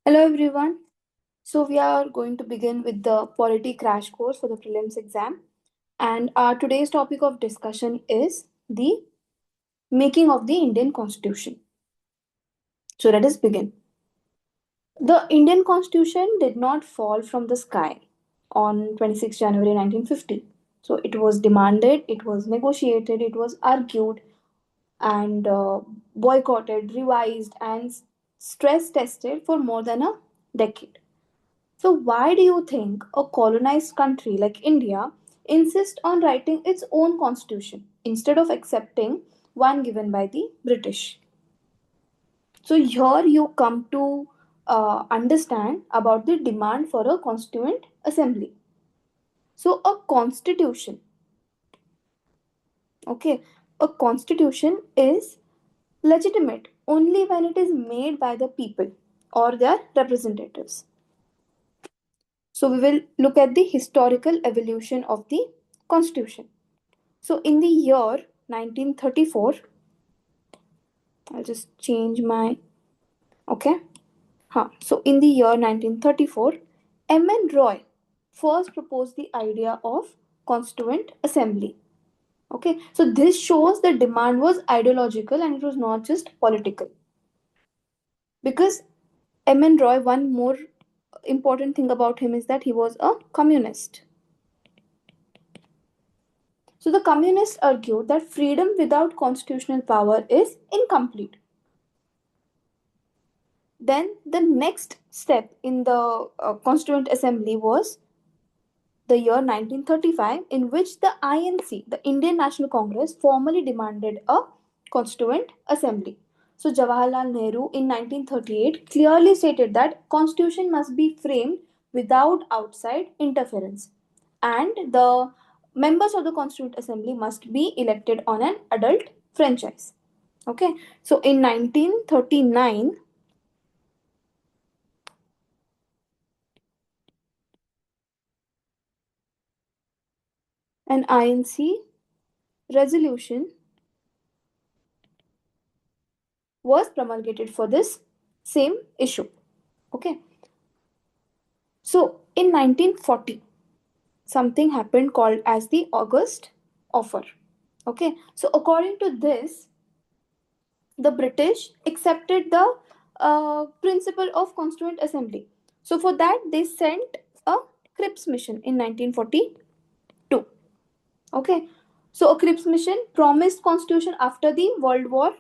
Hello everyone. So we are going to begin with the polity crash course for the prelims exam. And our today's topic of discussion is the making of the Indian Constitution. So let us begin. The Indian Constitution did not fall from the sky on 26 January 1950. So it was demanded, it was negotiated, it was argued and boycotted, revised, and stress tested for more than a decade. So, why do you think a colonized country like India insists on writing its own constitution instead of accepting one given by the British? So, here you come to understand about the demand for a constituent assembly. So, okay, a constitution is legitimate only when it is made by the people or their representatives. So we will look at the historical evolution of the constitution. So in the year 1934, I'll just change my, okay. So in the year 1934, M.N. Roy first proposed the idea of Constituent Assembly. Okay, so this shows the demand was ideological and it was not just political. Because M.N. Roy, one more important thing about him is that he was a communist. So the communists argued that freedom without constitutional power is incomplete. Then the next step in the Constituent Assembly was the year 1935, in which the INC, the Indian National Congress, formally demanded a Constituent Assembly. So Jawaharlal Nehru in 1938 clearly stated that constitution must be framed without outside interference, and the members of the Constituent Assembly must be elected on an adult franchise. Okay, so in 1939, an INC resolution was promulgated for this same issue. Okay, so in 1940, something happened called as the August Offer. Okay, so according to this, the British accepted the principle of Constituent Assembly. So for that, they sent a Cripps mission in 1942. Okay, so a Cripps mission promised constitution after the World War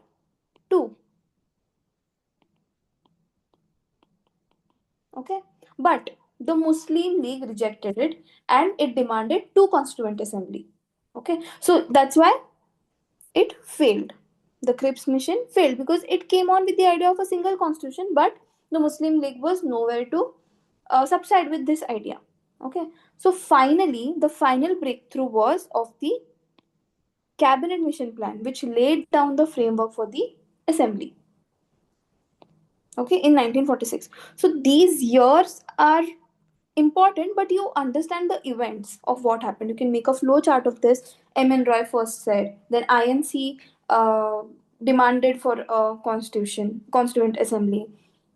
II. Okay, but the Muslim League rejected it and it demanded two Constituent Assembly. Okay, so that's why it failed. The Cripps mission failed because it came on with the idea of a single constitution, but the Muslim League was nowhere to subside with this idea. Okay, so finally, the final breakthrough was of the Cabinet Mission Plan, which laid down the framework for the assembly. Okay, in 1946. So these years are important, but you understand the events of what happened. You can make a flow chart of this. M.N. Roy first said, then INC demanded for a constituent assembly.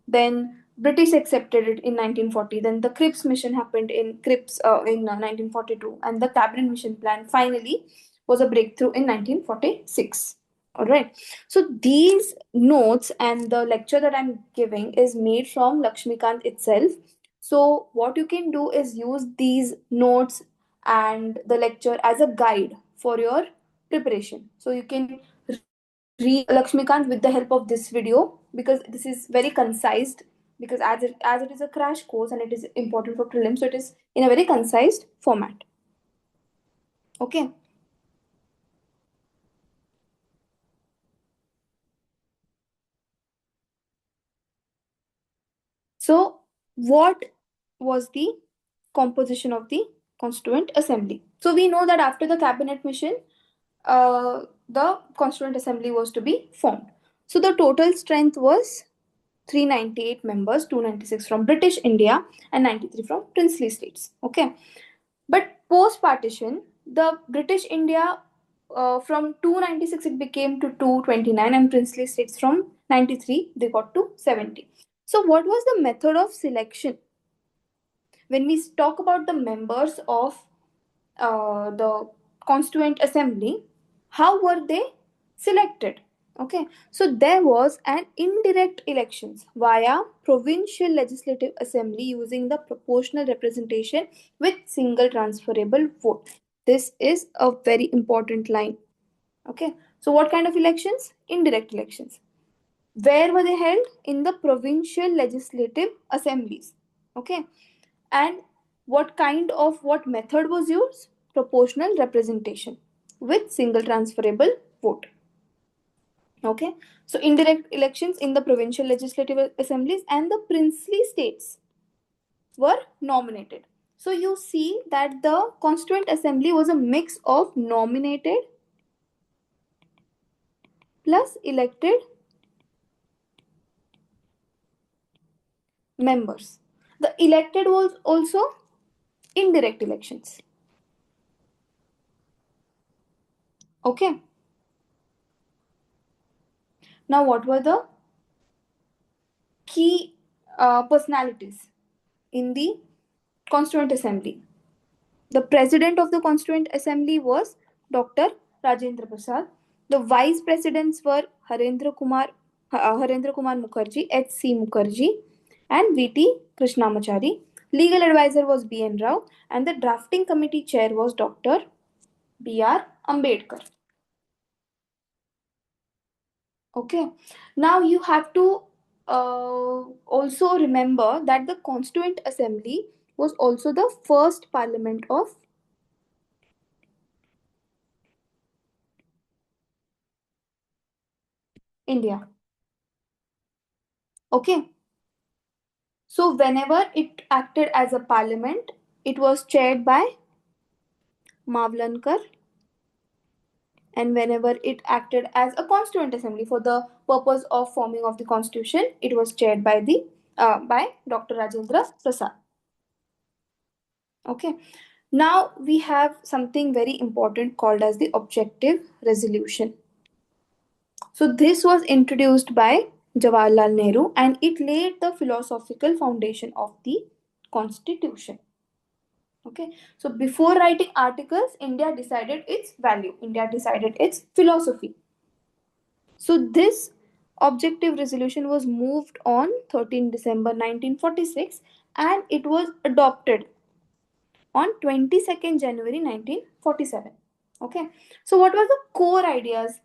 Then British accepted it in 1940. Then the Cripps mission happened in Cripps in 1942, and the Cabinet Mission Plan finally was a breakthrough in 1946. All right. So these notes and the lecture that I'm giving is made from Lakshmikant itself. So what you can do is use these notes and the lecture as a guide for your preparation. So you can read Lakshmikant with the help of this video, because this is very concise, because as it is a crash course and it is important for prelims, so it is in a very concise format. Okay. So what was the composition of the Constituent Assembly? So we know that after the Cabinet Mission, the Constituent Assembly was to be formed. So the total strength was 398 members, 296 from British India and 93 from princely states. Okay, but post partition, the British India from 296 it became to 229, and princely states from 93 they got to 70. So what was the method of selection? When we talk about the members of the Constituent Assembly, how were they selected? Okay, so there was an indirect elections via provincial legislative assembly using the proportional representation with single transferable vote. This is a very important line. Okay, so what kind of elections? Indirect elections. Where were they held? In the provincial legislative assemblies. Okay, and what method was used? Proportional representation with single transferable vote. Okay, so indirect elections in the provincial legislative assemblies and the princely states were nominated. So you see that the Constituent Assembly was a mix of nominated plus elected members. The elected was also indirect elections. Okay, now what were the key personalities in the Constituent Assembly? The president of the Constituent Assembly was Dr. Rajendra Prasad. The vice presidents were Harendra Kumar Mukherjee, H.C. Mukherjee, and V.T. Krishnamachari. Legal advisor was B.N. Rao, and the drafting committee chair was Dr. B.R. Ambedkar. Okay, now you have to also remember that the Constituent Assembly was also the first parliament of India. Okay, so whenever it acted as a parliament, it was chaired by Mavlankar, and whenever it acted as a Constituent Assembly for the purpose of forming of the constitution, it was chaired by the by Dr. Rajendra Prasad. Okay, now we have something very important called as the objective resolution. So this was introduced by Jawaharlal Nehru and it laid the philosophical foundation of the constitution. Okay, so before writing articles, India decided its value, India decided its philosophy. So this objective resolution was moved on 13 December 1946 and it was adopted on 22nd January 1947. Okay, so what were the core ideas?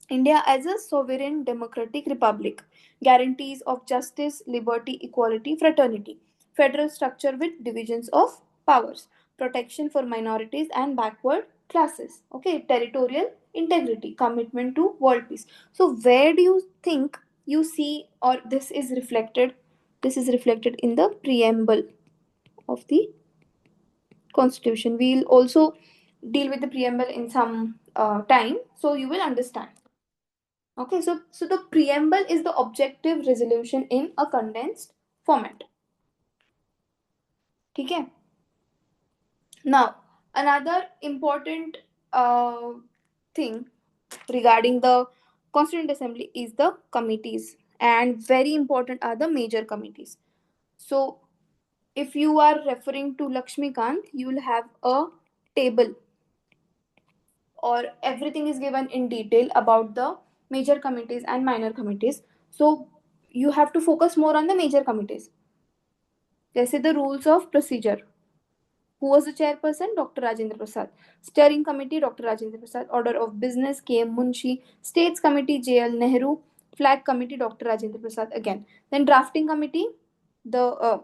India as a sovereign democratic republic, guarantees of justice, liberty, equality, fraternity, federal structure with divisions of powers, protection for minorities and backward classes, okay, territorial integrity, commitment to world peace. So where do you think you see or this is reflected? This is reflected in the preamble of the constitution. We'll also deal with the preamble in some time, so you will understand. Okay, so the preamble is the objective resolution in a condensed format. Okay. Now, another important thing regarding the Constituent Assembly is the committees, and very important are the major committees. So, if you are referring to Lakshmikant, you will have a table or everything is given in detail about the major committees and minor committees. So you have to focus more on the major committees. जैसे the rules of procedure. Who was the chairperson? Dr. Rajendra Prasad. Steering committee, Dr. Rajendra Prasad. Order of business, K.M. Munshi. States committee, J.L. Nehru. Flag committee, Dr. Rajendra Prasad again. Then drafting committee, the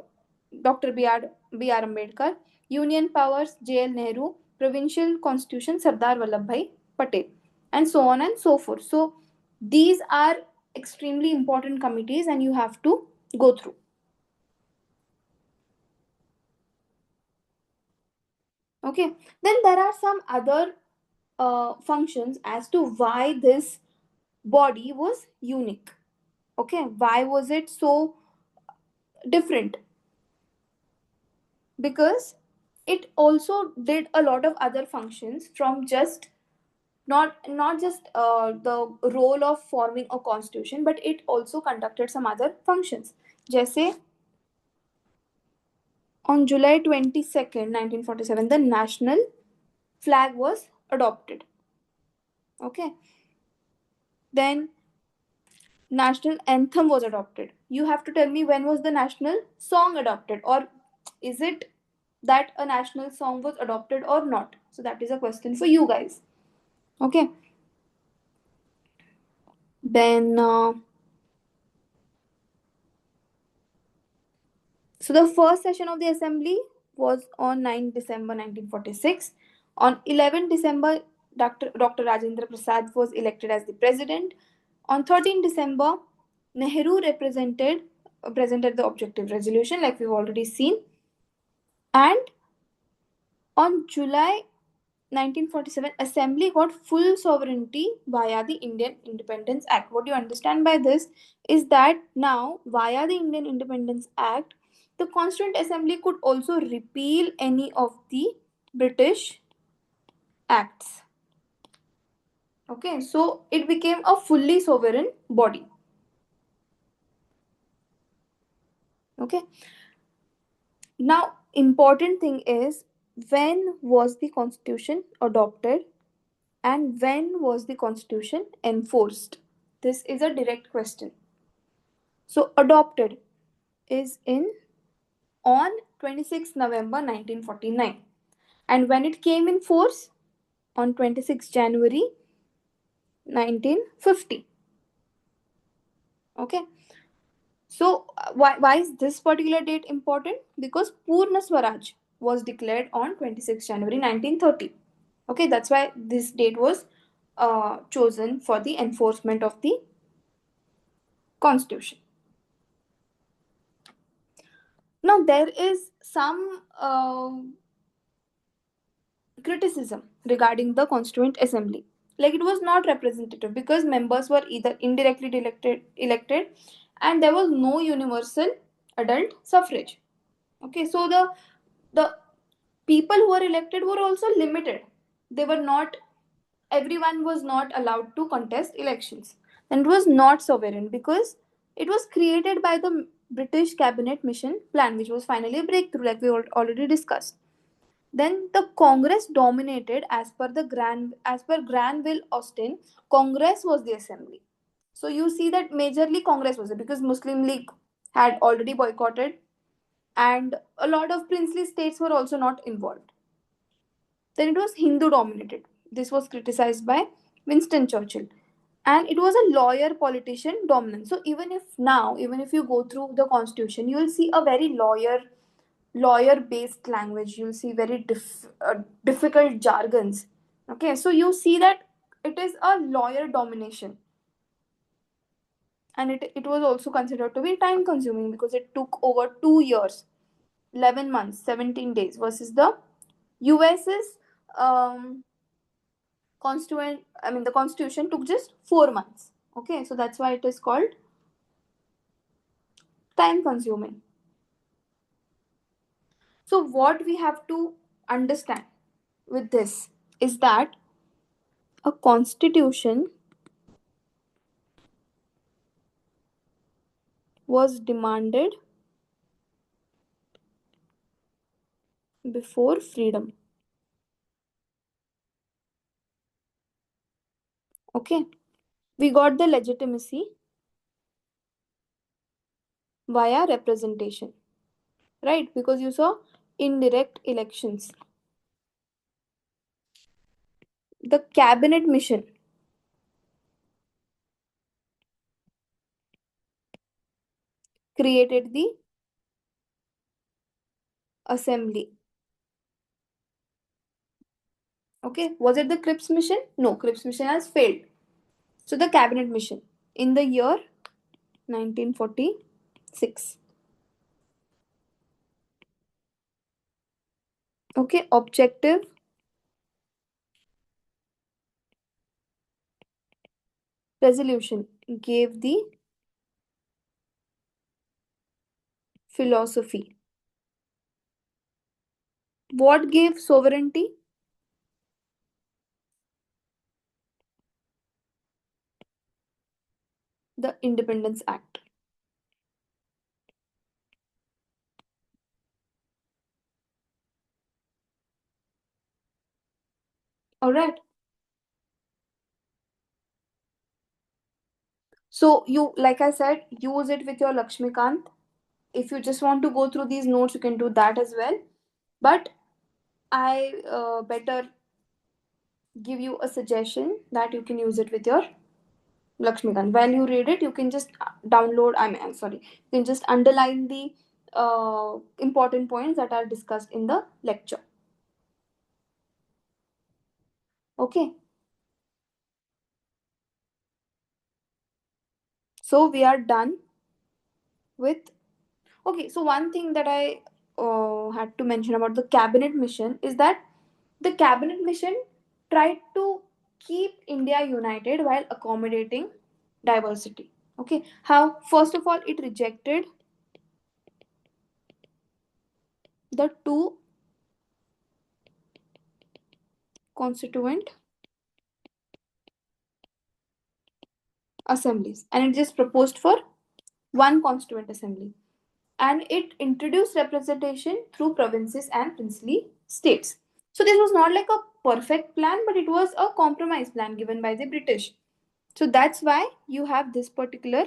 Dr. B.R. Ambedkar. Union powers, J.L. Nehru. Provincial constitution, Sardar Vallabhbhai Patel. And so on and so forth. So these are extremely important committees and you have to go through. Okay, then there are some other functions as to why this body was unique. Okay, why was it so different? Because it also did a lot of other functions from just Not just the role of forming a constitution, but it also conducted some other functions. जैसे on July 22nd, 1947, the national flag was adopted. Okay, then national anthem was adopted. You have to tell me when was the national song adopted, or is it that a national song was adopted or not? So that is a question for you guys. Okay, then so the first session of the assembly was on 9 December 1946. On 11 December, Dr. Rajendra Prasad was elected as the president. On 13 December, Nehru presented the objective resolution, like we've already seen. And on July 1947, Assembly got full sovereignty via the Indian Independence Act. What you understand by this is that now, via the Indian Independence Act, the Constituent Assembly could also repeal any of the British acts. Okay, so it became a fully sovereign body. Okay, now important thing is, when was the Constitution adopted and when was the Constitution enforced? This is a direct question. So adopted is in on 26 November 1949, and when it came in force on 26 January 1950. Okay, so why is this particular date important? Because Purna Swaraj was declared on 26 January 1930. Okay, that's why this date was chosen for the enforcement of the constitution. Now there is some criticism regarding the Constituent Assembly. Like, it was not representative because members were either indirectly elected, and there was no universal adult suffrage. Okay, so the people who were elected were also limited. They were not, everyone was not allowed to contest elections. And it was not sovereign because it was created by the British Cabinet Mission Plan, which was finally a breakthrough, like we already discussed. Then the Congress dominated as per Granville Austin. Congress was the assembly. So you see that majorly Congress was it, because Muslim League had already boycotted, and a lot of princely states were also not involved. Then it was Hindu dominated. This was criticized by Winston Churchill. And it was a lawyer politician dominant. So even if you go through the constitution, you will see a very lawyer based language. You'll see very difficult jargons. Okay, so you see that it is a lawyer domination. And it was also considered to be time consuming because it took over 2 years, 11 months, 17 days, versus the US's um, the constitution took just 4 months. Okay, so that's why it is called time consuming. So what we have to understand with this is that a constitution was demanded before freedom. Okay, we got the legitimacy via representation, right? Because you saw indirect elections. The cabinet mission created the assembly. Okay, was it the Cripps mission? No, Cripps mission has failed. So the cabinet mission in the year 1946. Okay, objective resolution gave the philosophy. What gave sovereignty? the Independence Act. All right. So you, like I said, use it with your Lakshmikant. If you just want to go through these notes, you can do that as well. But I better give you a suggestion that you can use it with your Lakshmikant. While you read it, you can just download. I'm sorry. You can just underline the important points that are discussed in the lecture. Okay. So we are done with. Okay. So one thing that I had to mention about the cabinet mission is that the cabinet mission tried to keep India united while accommodating diversity. Okay. How? First of all, it rejected the two constituent assemblies and it just proposed for one constituent assembly, and it introduced representation through provinces and princely states. So this was not like a perfect plan, but it was a compromise plan given by the British. So that's why you have this particular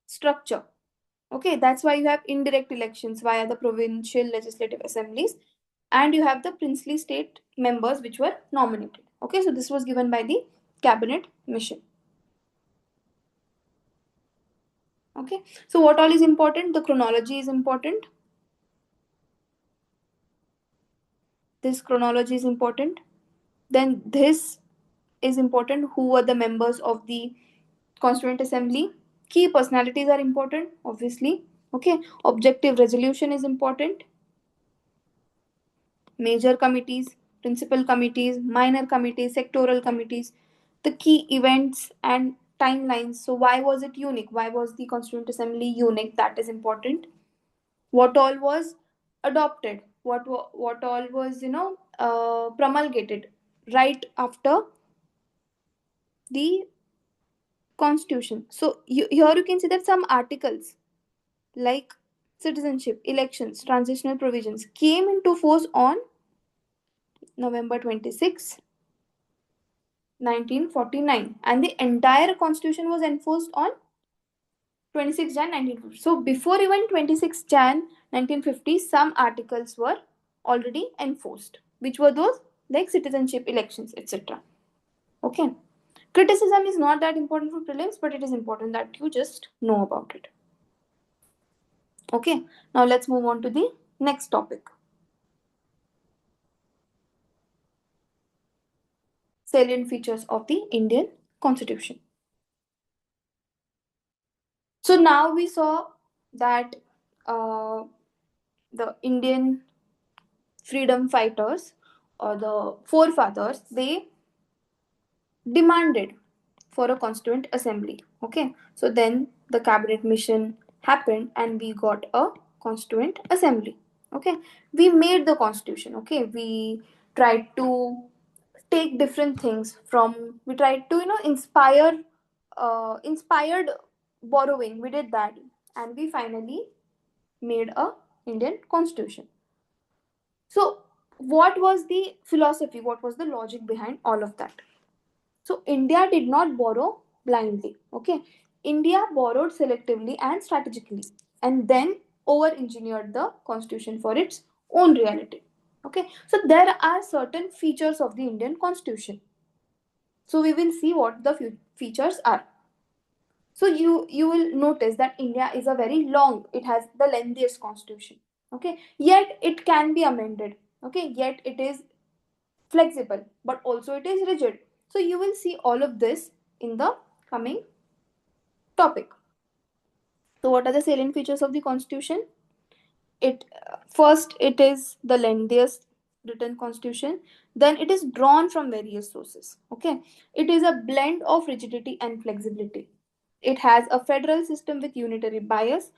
structure. Okay, that's why you have indirect elections via the provincial legislative assemblies, and you have the princely state members which were nominated. Okay, so this was given by the cabinet mission. Okay, so what all is important? The chronology is important. This chronology is important. Then this is important. Who were the members of the Constituent Assembly? Key personalities are important, obviously. Okay, objective resolution is important. Major committees, principal committees, minor committees, sectoral committees, the key events and timelines. So why was it unique? Why was the Constituent Assembly unique? That is important. What all was adopted? What all was promulgated right after the Constitution? So here you can see that some articles like citizenship, elections, transitional provisions came into force on November 26, 1949, and the entire constitution was enforced on 26 Jan 1950. So before even 26 Jan 1950, some articles were already enforced. Which were those? Like citizenship, elections, etc. Okay. Criticism is not that important for prelims, but it is important that you just know about it. Okay. Now let's move on to the next topic. Salient features of the Indian Constitution. So now we saw that the Indian freedom fighters or the forefathers, they demanded for a constituent assembly. Okay, so then the cabinet mission happened and we got a constituent assembly. Okay, we made the constitution. Okay, we tried to take different things from, we tried to inspired borrowing, we did that, and we finally made a Indian constitution. So what was the philosophy, what was the logic behind all of that? So India did not borrow blindly. Okay, India borrowed selectively and strategically, and then over engineered the constitution for its own reality. Okay, so there are certain features of the Indian constitution. So we will see what the features are. So you will notice that India is a very long, it has the lengthiest constitution. Okay, yet it can be amended. Okay, yet it is flexible, but also it is rigid. So you will see all of this in the coming topic. So what are the salient features of the constitution? It first, it is the lengthiest written constitution. Then it is drawn from various sources. Okay, it is a blend of rigidity and flexibility. It has a federal system with unitary bias.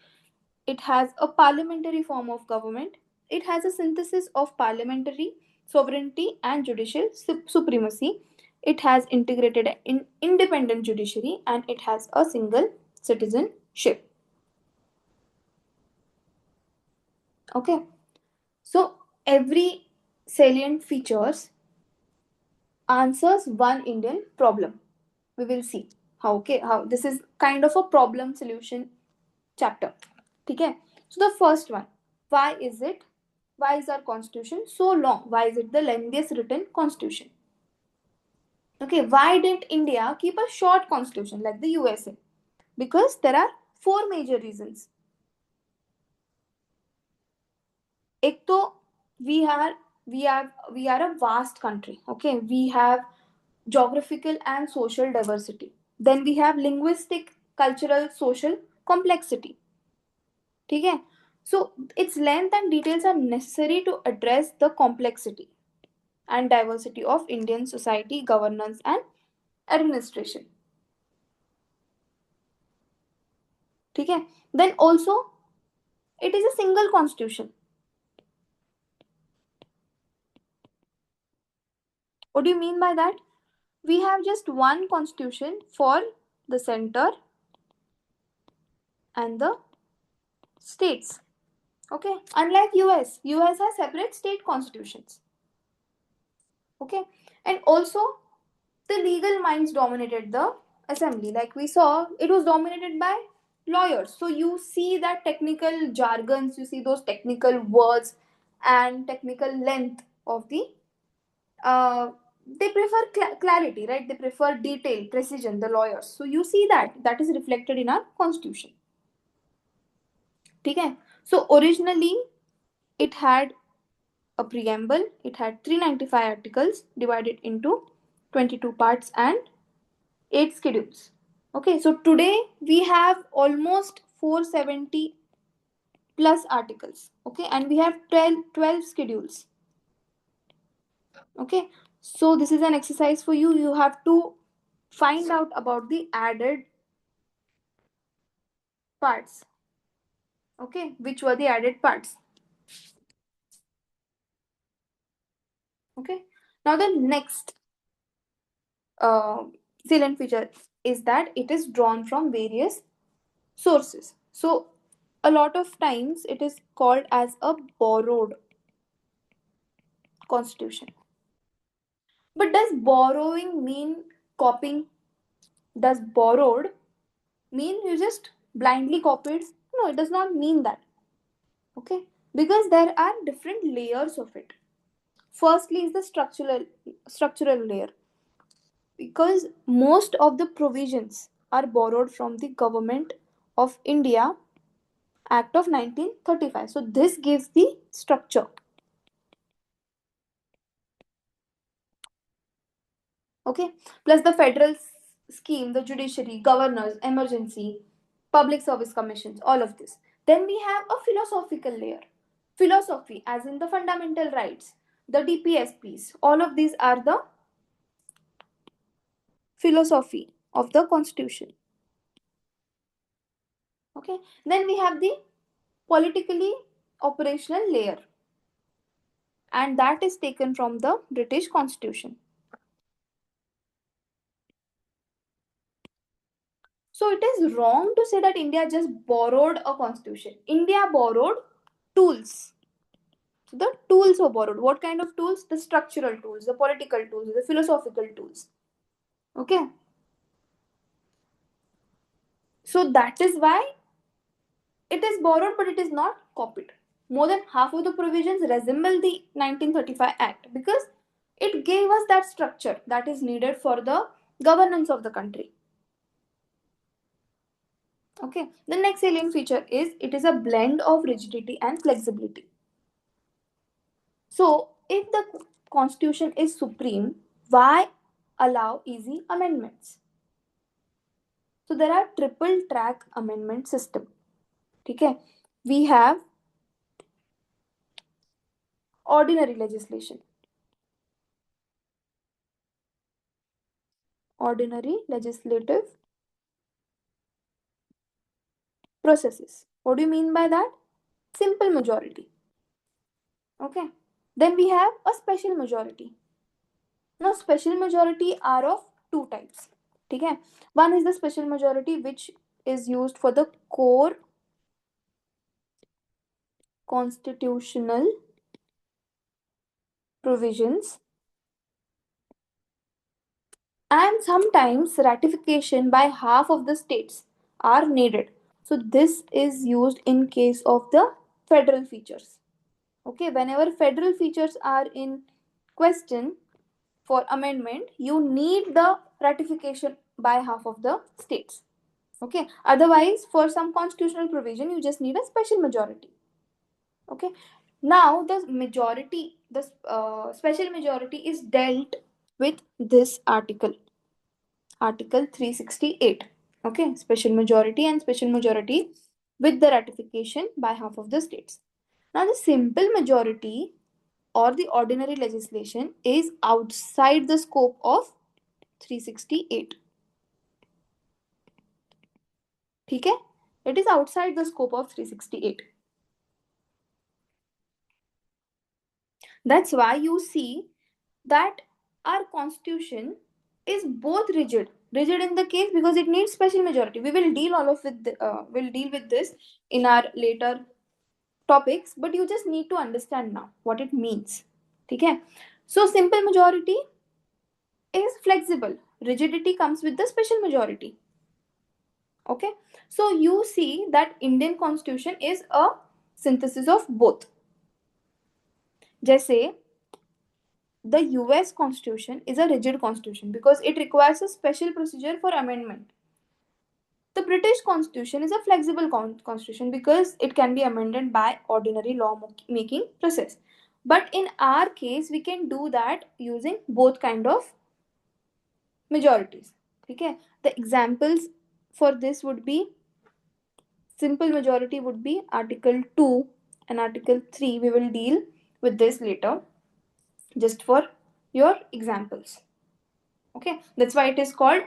It has a parliamentary form of government. It has a synthesis of parliamentary sovereignty and judicial supremacy. it has integrated an independent judiciary, and it has a single citizenship. Okay, so every salient features answers one Indian problem. We will see how, okay, how this is kind of a problem solution chapter. Okay, so the first one, why is it, why is our constitution so long, why is it the lengthiest written constitution? Okay, why didn't India keep a short constitution like the USA? Because there are four major reasons. एक तो we are we are a vast country. Okay, we have geographical and social diversity. Then we have linguistic, cultural, social complexity. ठीक है? So its length and details are necessary to address the complexity and diversity of Indian society, governance, and administration. ठीक है? Then also it is a single constitution. What do you mean by that? We have just one constitution for the center and the states. Okay, unlike US has separate state constitutions. Okay, and also the legal minds dominated the assembly. Like we saw, it was dominated by lawyers. So you see that technical jargons, you see those technical words and technical length of the they prefer clarity, right? They prefer detail, precision, the lawyers. So you see that is reflected in our constitution. Okay, so originally it had a preamble, it had 395 articles divided into 22 parts and 8 schedules. Okay, so today we have almost 470 plus articles. Okay, and we have 12 schedules. Okay, so this is an exercise for you. You have to find out about the added parts. Okay, which were the added parts? Okay, now the next uh, salient feature is that it is drawn from various sources. So a lot of times it is called as a borrowed constitution. But does borrowing mean copying? Does borrowed mean you just blindly copied? No, it does not mean that. Okay, because there are different layers of it. Firstly is the structural layer, because most of the provisions are borrowed from the Government of India Act of 1935. So this gives the structure. Okay, plus the federal scheme, the judiciary, governors, emergency, public service commissions, all of this. Then we have a philosophical layer. Philosophy, as in the fundamental rights, the DPSPs, all of these are the philosophy of the constitution. Okay, then we have the politically operational layer, and that is taken from the British Constitution. So it is wrong to say that India just borrowed a constitution. India borrowed tools. So the tools were borrowed. What kind of tools? The structural tools, the political tools, the philosophical tools. Okay. So that is why it is borrowed, but it is not copied. More than half of the provisions resemble the 1935 Act because it gave us that structure that is needed for the governance of the country. Okay. The next salient feature is it is a blend of rigidity and flexibility. So, if the constitution is supreme, why allow easy amendments? So, there are triple track amendment system. Okay, we have ordinary legislation, ordinary legislative processes. What do you mean by that? Simple majority. Okay, then we have a special majority. Now special majority are of two types. ठीक है. One is the special majority which is used for the core constitutional provisions, and sometimes ratification by half of the states are needed. So this is used in case of the federal features. Okay, whenever federal features are in question for amendment, you need the ratification by half of the states. Okay, otherwise for some constitutional provision you just need a special majority. Okay, now the majority, the special majority is dealt with this article 368. Okay, special majority and special majority with the ratification by half of the states. Now the simple majority or the ordinary legislation is outside the scope of 368. ठीक है, it is outside the scope of 368. That's why you see that our constitution is both rigid in the case because it needs special majority. We will deal all of it, will deal with this in our later topics, but you just need to understand now what it means. Okay, so simple majority is flexible, rigidity comes with the special majority. Okay, so you see that Indian constitution is a synthesis of both. जैसे the US constitution is a rigid constitution because it requires a special procedure for amendment. The British constitution is a flexible constitution because it can be amended by ordinary law making process. But in our case, we can do that using both kind of majorities. Okay? The examples for this would be simple majority would be Article 2 and Article 3. We will deal with this later just for your examples. Okay, that's why it is called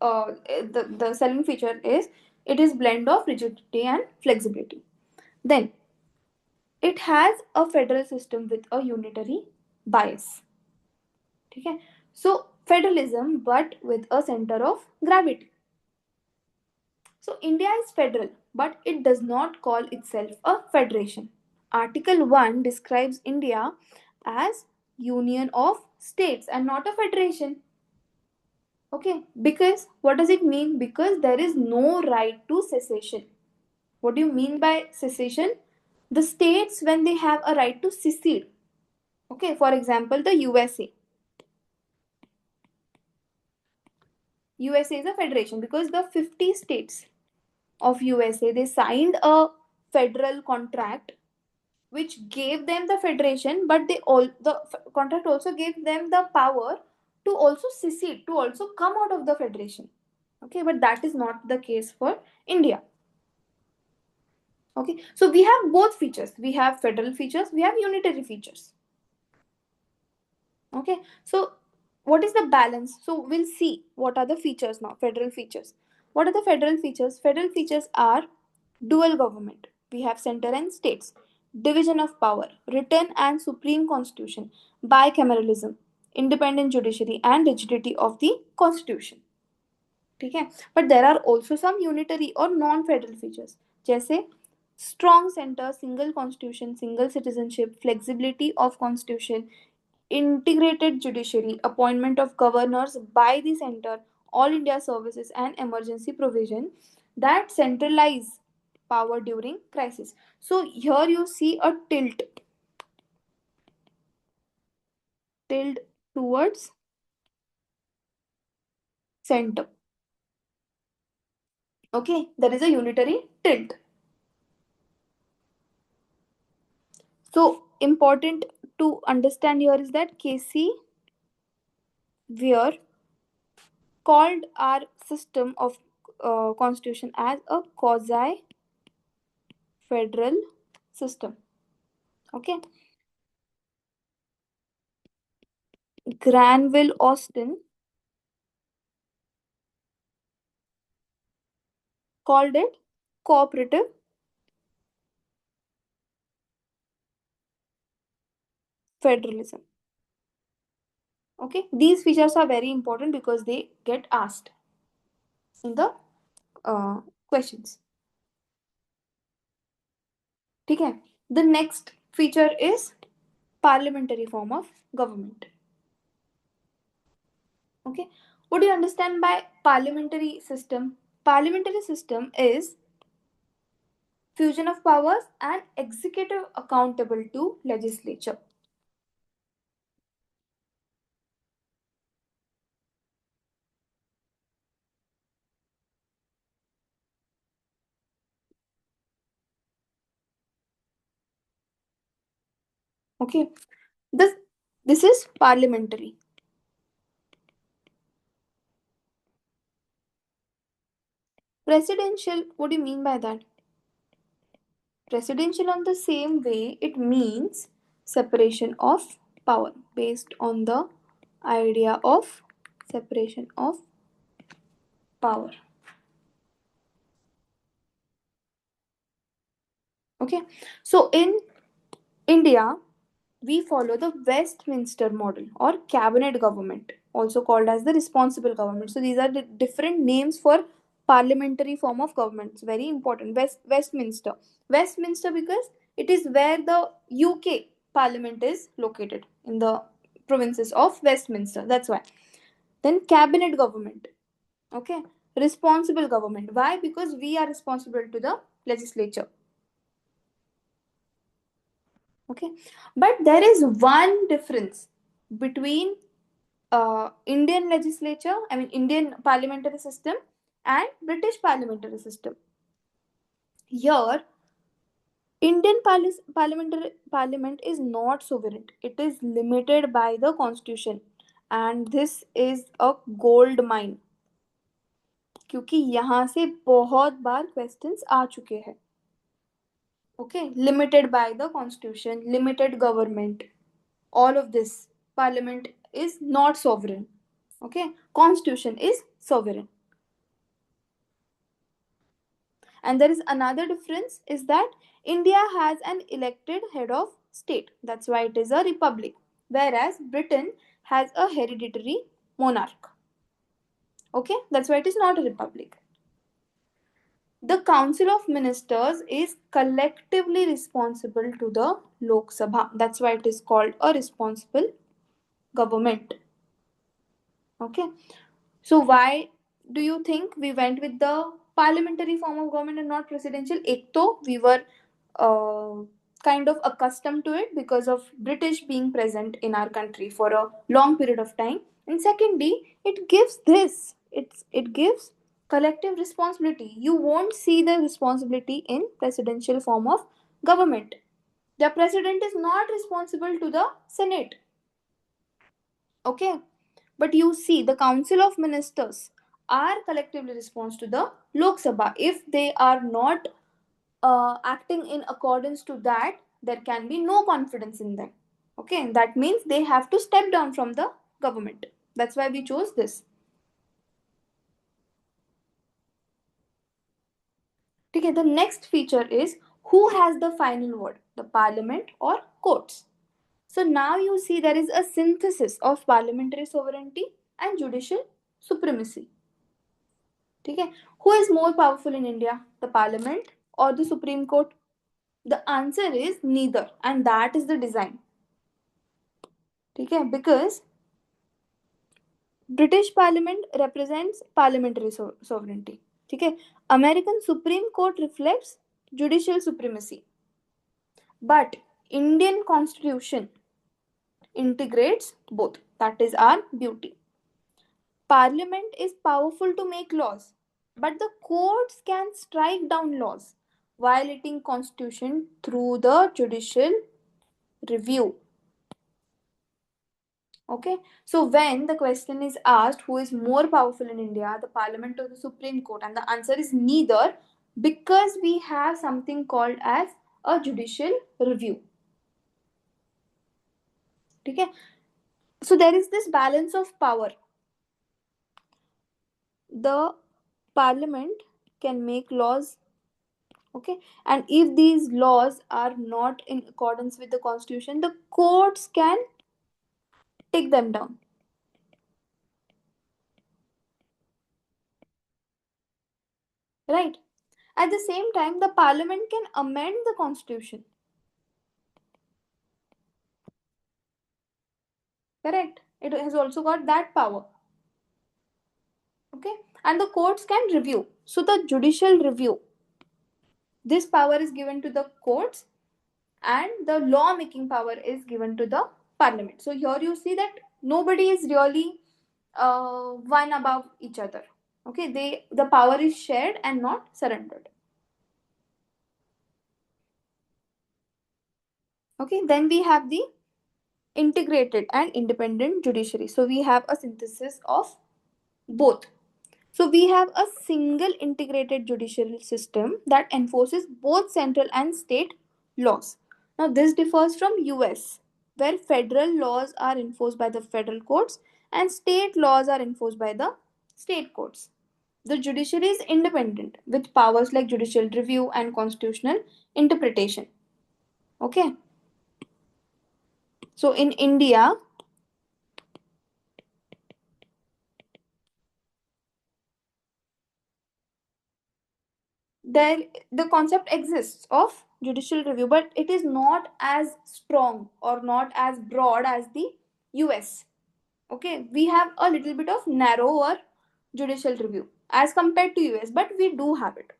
the salient feature is it is blend of rigidity and flexibility. Then it has a federal system with a unitary bias. Okay, so federalism but with a center of gravity. So India is federal, but it does not call itself a federation. Article 1 describes India as union of states and not a federation. Okay, because what does it mean? Because there is no right to secession. What do you mean by secession? The states, when they have a right to secede. Okay, for example, the USA. USA is a federation because the 50 states of USA they signed a federal contract which gave them the federation, but the contract also gave them the power to also secede, to also come out of the federation. Okay, but that is not the case for India. Okay, so we have both features. We have federal features, we have unitary features. Okay, so what is the balance? So we'll see what are the features now. Federal features. What are the federal features? Federal features are dual government. We have center and states, division of power, written and supreme constitution, bicameralism, independent judiciary, and rigidity of the constitution. ठीक है, but there are also some unitary or non-federal features जैसे strong center, single constitution, single citizenship, flexibility of constitution, integrated judiciary, appointment of governors by the center, all India services, and emergency provision that centralize power during crisis. So here you see a tilt towards center. Okay, there is a unitary tilt. So important to understand here is that Casey Weir called our system of constitution as a quasi federal system. Okay, Granville Austin called it cooperative federalism. Okay, these features are very important because they get asked in the questions. Okay, the next feature is parliamentary form of government. Okay, what do you understand by parliamentary system? Parliamentary system is fusion of powers and executive accountable to legislature. Okay, this is parliamentary. Presidential, what do you mean by that? Presidential, on the same way, it means separation of power based on the idea of separation of power. Okay, so in India, we follow the Westminster model or cabinet government, also called as the responsible government. So these are the different names for parliamentary form of government. It's very important. Westminster. Westminster because it is where the UK parliament is located, in the provinces of Westminster. That's why. Then cabinet government. Okay. Responsible government. Why? Because we are responsible to the legislature. Okay, but there is one difference between Indian legislature, I mean Indian parliamentary system, and British parliamentary system. Here, Indian parliament is not sovereign. It is limited by the constitution, and this is a gold mine. क्योंकि यहाँ से बहुत बार questions आ चुके हैं. Okay, limited by the constitution, limited government, all of this. Parliament is not sovereign. Okay, constitution is sovereign. And there is another difference is that India has an elected head of state. That's why it is a republic. Whereas Britain has a hereditary monarch. Okay, that's why it is not a republic. The Council of Ministers is collectively responsible to the Lok Sabha. That's why it is called a responsible government. Okay. So why do you think we went with the parliamentary form of government and not presidential? Ek to we were uh, kind of accustomed to it because of British being present in our country for a long period of time. And secondly, it gives this. It gives collective responsibility. You won't see the responsibility in presidential form of government. The president is not responsible to the Senate. Okay, but you see the council of ministers are collectively response to the Lok Sabha. If they are not acting in accordance to that, there can be no confidence in them. Okay, that means they have to step down from the government. That's why we chose this. Okay, the next feature is who has the final word, the parliament or courts. So now you see there is a synthesis of parliamentary sovereignty and judicial supremacy. ठीक है, who is more powerful in India, the parliament or the Supreme Court? The answer is neither, and that is the design. ठीक है, because British parliament represents parliamentary sovereignty. ठीक है, American Supreme Court reflects judicial supremacy, but Indian constitution integrates both. That is our beauty. Parliament is powerful to make laws, but the courts can strike down laws violating constitution through the judicial review. Okay, so when the question is asked who is more powerful in India, the parliament or the Supreme Court, and the answer is neither, because we have something called as a judicial review. Okay, so there is this balance of power. The parliament can make laws, okay, and if these laws are not in accordance with the constitution, the courts can take them down. right? At the same time, the parliament can amend the constitution, correct? It has also got that power, okay? And the courts can review. So the judicial review, this power is given to the courts, and the law making power is given to the parliament. So here you see that nobody is really one above each other. Okay, the power is shared and not surrendered. Okay, then we have the integrated and independent judiciary. So we have a synthesis of both. So we have a single integrated judicial system that enforces both central and state laws. Now this differs from US, where federal laws are enforced by the federal courts and state laws are enforced by the state courts. The judiciary is independent with powers like judicial review and constitutional interpretation. Okay. So in India, there the concept exists of judicial review, but it is not as strong or not as broad as the US. Okay, we have a little bit of narrower judicial review as compared to US, but we do have it.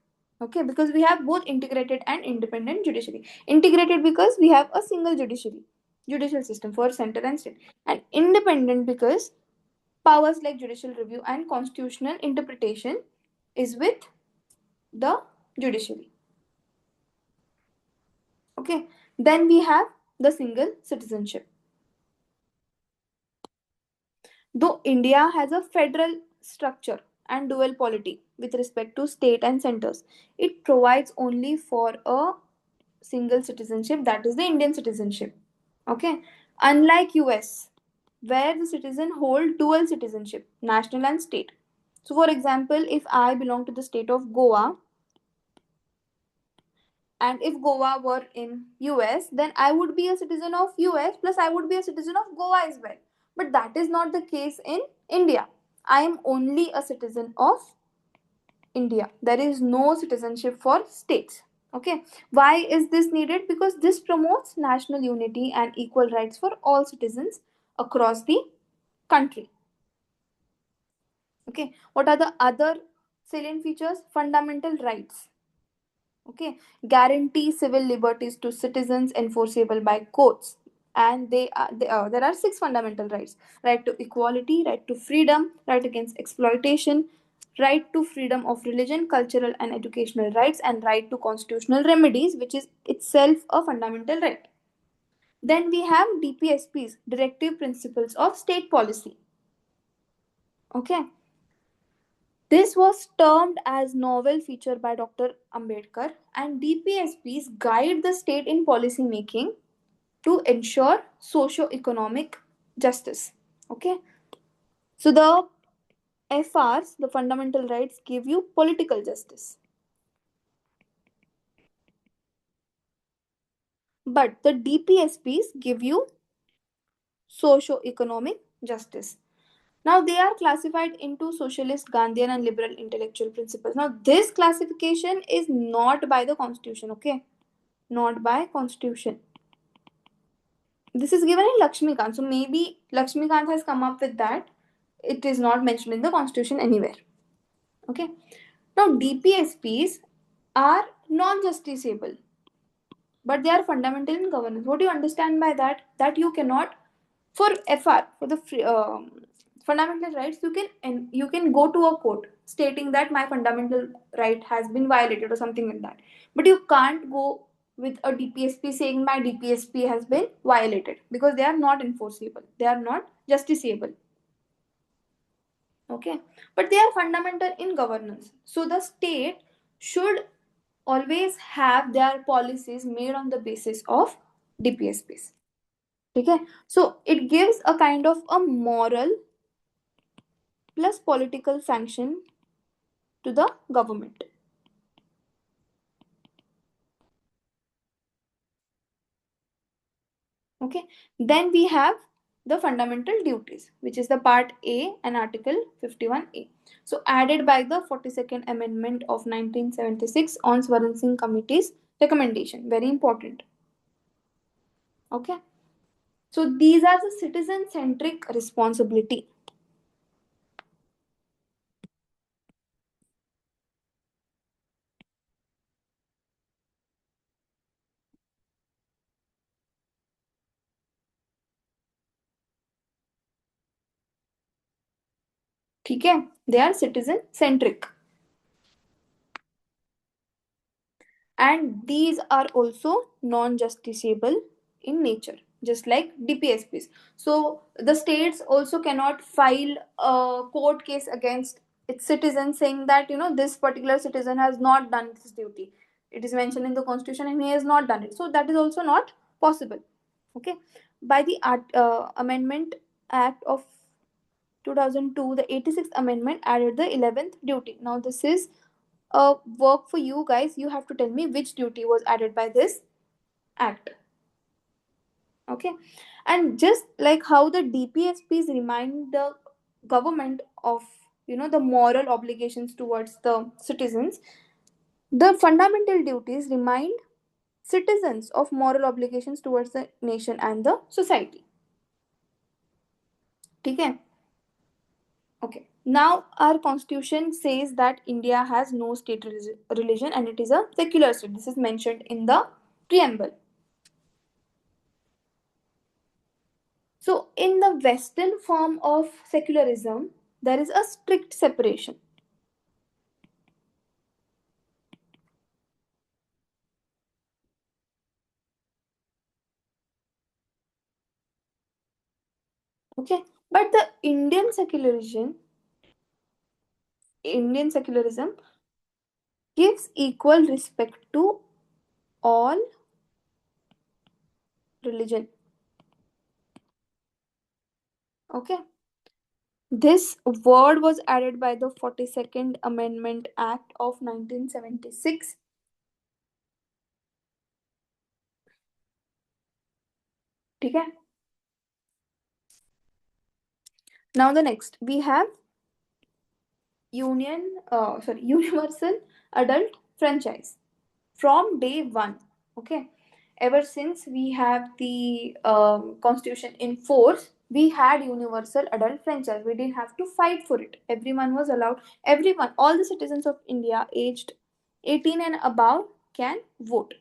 Okay, because we have both integrated and independent judiciary. Integrated because we have a single judicial system for center and state, and independent because powers like judicial review and constitutional interpretation is with the judiciary. Okay, then we have the single citizenship. Though India has a federal structure and dual polity with respect to state and centers, it provides only for a single citizenship, that is the Indian citizenship. Okay, unlike US, where the citizen hold dual citizenship, national and state. So, for example, if I belong to the state of Goa, and if Goa were in US, then I would be a citizen of US plus I would be a citizen of Goa as well. But that is not the case in India. I am only a citizen of India. There is no citizenship for states. Okay. Why is this needed? Because this promotes national unity and equal rights for all citizens across the country. Okay. What are the other salient features? Fundamental rights. Okay, guarantee civil liberties to citizens enforceable by courts, and there are six fundamental rights: right to equality, right to freedom, right against exploitation, right to freedom of religion, cultural and educational rights, and right to constitutional remedies, which is itself a fundamental right. Then we have DPSPs, directive principles of state policy. Okay, this was termed as novel feature by Dr. Ambedkar, and DPSPs guide the state in policy making to ensure socio-economic justice. Okay, so the FRs, the fundamental rights, give you political justice, but the DPSPs give you socio-economic justice. Now they are classified into socialist, Gandhian, and liberal intellectual principles. Now this classification is not by the constitution, okay? Not by constitution. This is given in Lakshmikant. So maybe Lakshmikant has come up with that. It is not mentioned in the constitution anywhere. Okay. Now DPSPs are non-justiciable, but they are fundamental in governance. What do you understand by that? That you cannot, for FR, for the fundamental rights, you can go to a court stating that my fundamental right has been violated or something like that, but you can't go with a DPSP saying my DPSP has been violated, because they are not enforceable, they are not justiciable. Okay, but they are fundamental in governance, so the state should always have their policies made on the basis of DPSPs. Okay, so it gives a kind of a moral plus political sanction to the government. Okay, then we have the fundamental duties, which is the part A and Article 51A. So added by the 42nd Amendment of 1976 on Swaran Singh Committee's recommendation. Very important. Okay. So these are the citizen-centric responsibility. ठीक है? They are citizen-centric. And these are also non-justiciable in nature, just like DPSPs. So the states also cannot file a court case against its citizens saying that this particular citizen has not done this duty. It is mentioned in the constitution and he has not done it. So that is also not possible. Okay, by the Amendment Act of 2002, the 86th Amendment added the 11th duty. Now this is work for you guys. You have to tell me which duty was added by this act. Okay, and just like how the DPSPs remind the government of the moral obligations towards the citizens, the fundamental duties remind citizens of moral obligations towards the nation and the society. ठीक है? Okay. Now, our constitution says that India has no state religion and it is a secular state. This is mentioned in the preamble. So, in the Western form of secularism, there is a strict separation. Okay. But the Indian secularism gives equal respect to all religion. Okay. This word was added by the 42nd Amendment Act of 1976. ठीक है? Now the next we have universal adult franchise from day one. Okay, ever since we have the constitution in force, we had universal adult franchise. We didn't have to fight for it. Everyone was allowed. Everyone, all the citizens of India aged 18 and above can vote.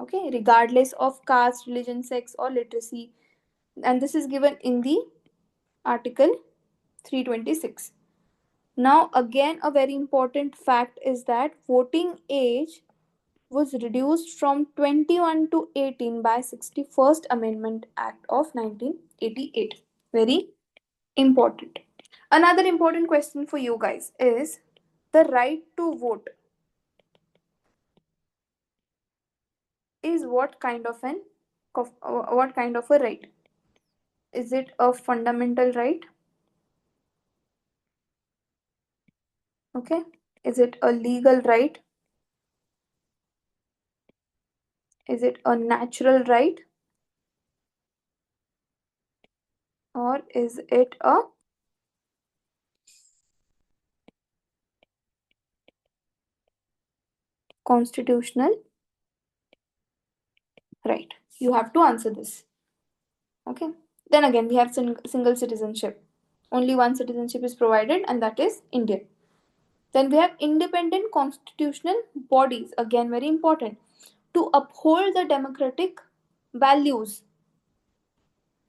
Okay, regardless of caste, religion, sex, or literacy, and this is given in the Article 326. Now, again, a very important fact is that voting age was reduced from 21 to 18 by 61st Amendment Act of 1988. Very important. Another important question for you guys is the right to vote is what kind of a right? Is it a fundamental right? Okay. Is it a legal right? Is it a natural right? Or is it a constitutional right? You have to answer this. Okay. Then again, we have single citizenship. Only one citizenship is provided, and that is Indian. Then we have independent constitutional bodies. Again, very important to uphold the democratic values.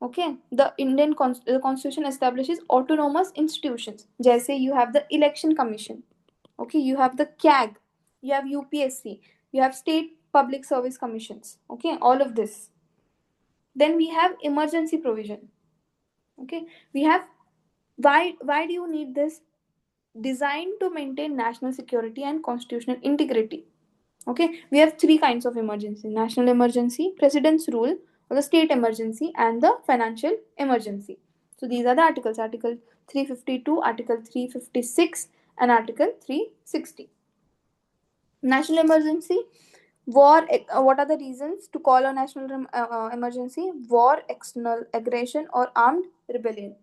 Okay, the the constitution establishes autonomous institutions. Jaise you have the election commission. Okay, you have the CAG, you have UPSC, you have state public service commissions. Okay, all of this. Then we have emergency provision. Okay, we have why do you need this? Designed to maintain national security and constitutional integrity. Okay, we have three kinds of emergency: national emergency, president's rule, or the state emergency, and the financial emergency. So these are the articles: Article 352, Article 356, and Article 360. National emergency War, what are the reasons to call a national emergency? War, external aggression, or armed rebellion.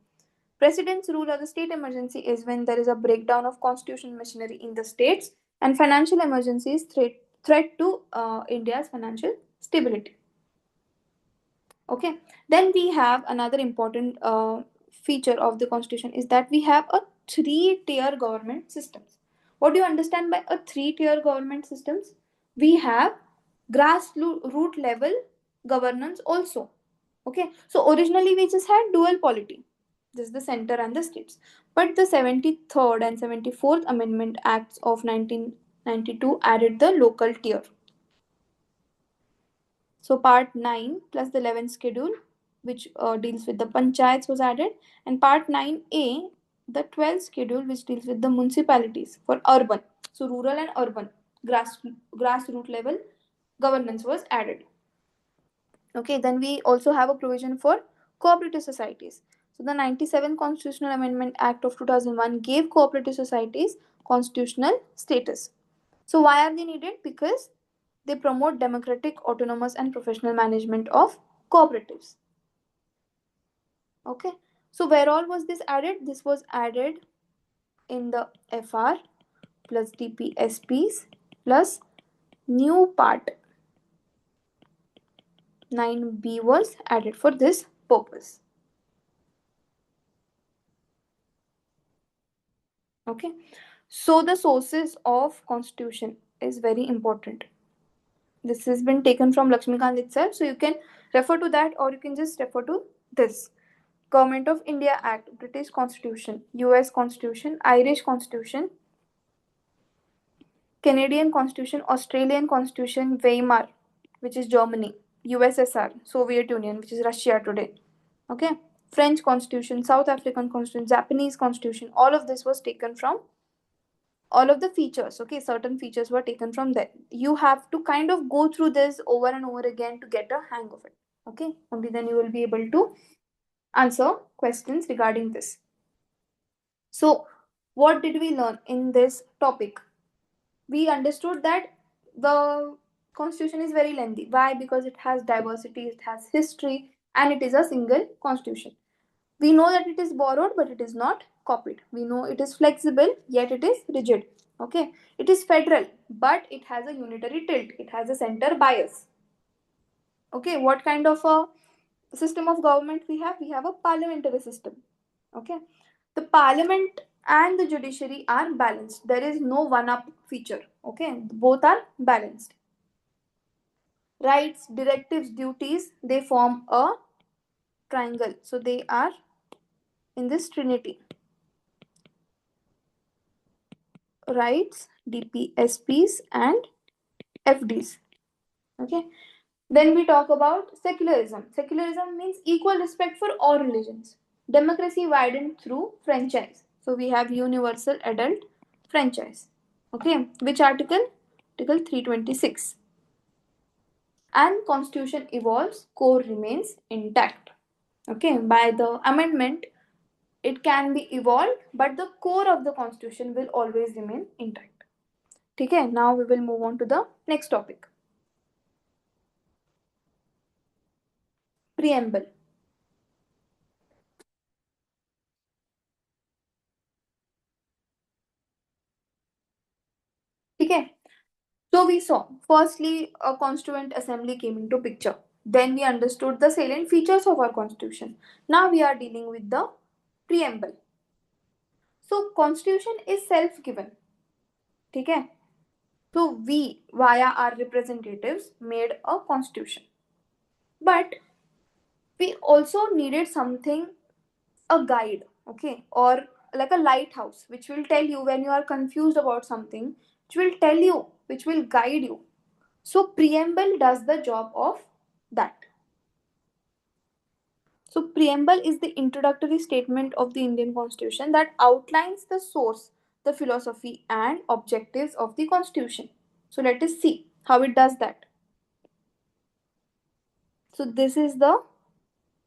President's rule of the state emergency is when there is a breakdown of constitutional machinery in the states, and financial emergencies threat to India's financial stability. Okay, then we have another important feature of the constitution is that we have a three-tier government systems. What do you understand by a three-tier government systems? We have grassroots level governance also. Okay, so originally we just had dual polity, this is the center and the states, but the 73rd and 74th amendment acts of 1992 added the local tier. So part 9 plus the 11th schedule, which deals with the panchayats, was added, and part 9A, the 12th schedule, which deals with the municipalities for urban. So rural and urban grassroots level governance was added. Okay, then we also have a provision for cooperative societies. So the 97th Constitutional Amendment Act of 2001 gave cooperative societies constitutional status. So why are they needed? Because they promote democratic, autonomous, and professional management of cooperatives. Okay. So where all was this added? This was added in the FR plus DPSPs plus new part 9B was added for this purpose. Okay. So the sources of constitution is very important. This has been taken from Lakshmikant itself, so you can refer to that or you can just refer to this. Government of India Act, British Constitution, US Constitution, Irish Constitution, Canadian Constitution, Australian Constitution, Weimar, which is Germany, USSR, Soviet Union, which is Russia today. Okay, French Constitution, South African Constitution, Japanese Constitution, all of this was taken from all of the features. Okay, certain features were taken from there. You have to kind of go through this over and over again to get a hang of it. Okay, only then you will be able to answer questions regarding this. So, what did we learn in this topic? We understood that the constitution is very lengthy. Why? Because it has diversity, it has history, and it is a single constitution. We know that it is borrowed, but it is not copied. We know it is flexible, yet it is rigid. Okay, it is federal, but it has a unitary tilt. It has a center bias. Okay, what kind of a system of government we have? We have a parliamentary system. Okay, the parliament and the judiciary are balanced. There is no one up feature. Okay, both are balanced. Rights, directives, duties, they form a triangle. So they are in this trinity. Rights, DPSPs, and FDs. Okay. Then we talk about secularism. Secularism means equal respect for all religions. Democracy widened through franchise. So we have universal adult franchise. Okay. Which article? Article 326. And constitution evolves, core remains intact. Okay. By the amendment, it can be evolved, but the core of the constitution will always remain intact. Okay. Now we will move on to the next topic. Preamble. Okay. So we saw, firstly, a constituent assembly came into picture. Then we understood the salient features of our constitution. Now we are dealing with the preamble. So constitution is self-given. Okay. So we, via our representatives, made a constitution. But we also needed something, a guide, okay, or like a lighthouse, which will tell you when you are confused about something, which will tell you, which will guide you. So preamble does the job of that. So preamble is the introductory statement of the Indian Constitution that outlines the source, the philosophy and objectives of the Constitution. So let us see how it does that. So this is the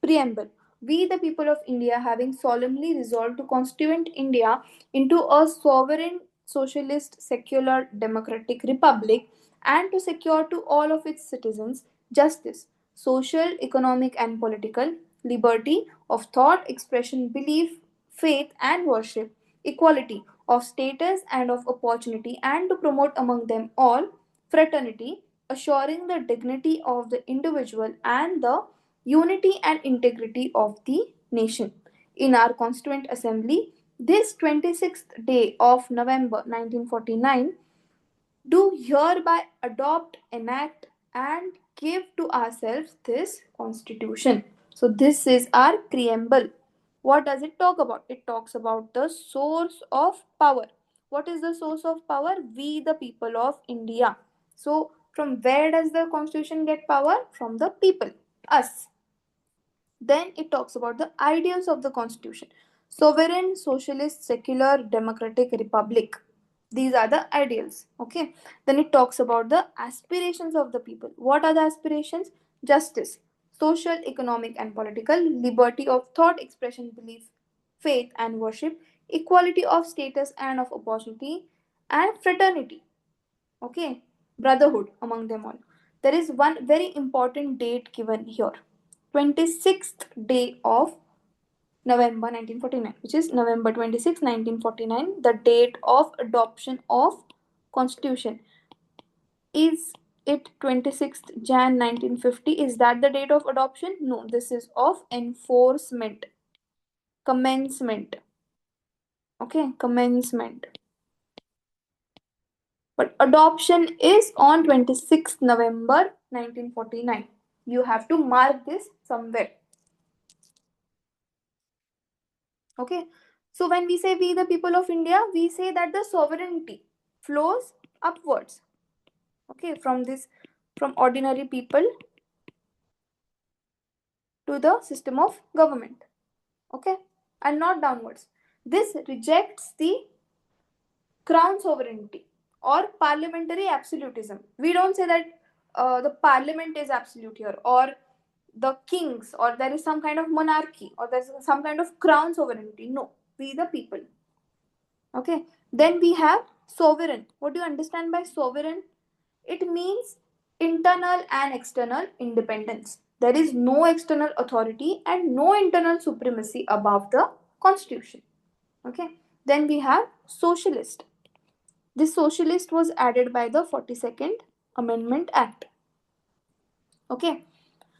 preamble. We, the people of India, having solemnly resolved to constitute India into a sovereign, socialist, secular, democratic republic and to secure to all of its citizens justice, social, economic, and political, liberty of thought, expression, belief, faith, and worship, equality of status and of opportunity, and to promote among them all fraternity, assuring the dignity of the individual and the unity and integrity of the nation. In our Constituent Assembly, this 26th day of November 1949, do hereby adopt, enact, and give to ourselves this Constitution. So, this is our preamble. What does it talk about? It talks about the source of power. What is the source of power? We, the people of India. So, from where does the Constitution get power? From the people, us. Then it talks about the ideals of the Constitution: sovereign, socialist, secular, democratic, republic. These are the ideals. Okay. Then it talks about the aspirations of the people. What are the aspirations? Justice, social, economic, and political, liberty of thought, expression, belief, faith, and worship, equality of status and of opportunity, and fraternity. Okay, brotherhood among them all. There is one very important date given here: 26th day of November 1949, which is November 26, 1949, the date of adoption of Constitution. Is it 26th Jan 1950? Is that the date of adoption? No, this is of enforcement, commencement. Okay, commencement. But adoption is on 26th November 1949. You have to mark this somewhere. Okay. So when we say we the people of India, we say that the sovereignty flows upwards. Okay, from ordinary people to the system of government. Okay, and not downwards. This rejects the crown sovereignty or parliamentary absolutism. We don't say that the parliament is absolute here, or the kings, or there is some kind of monarchy, or there's some kind of crown sovereignty. No, we the people. Okay, then we have sovereign. What do you understand by sovereign? It means internal and external independence. There is no external authority and no internal supremacy above the constitution. Okay, then we have socialist. This socialist was added by the 42nd Amendment Act. Okay,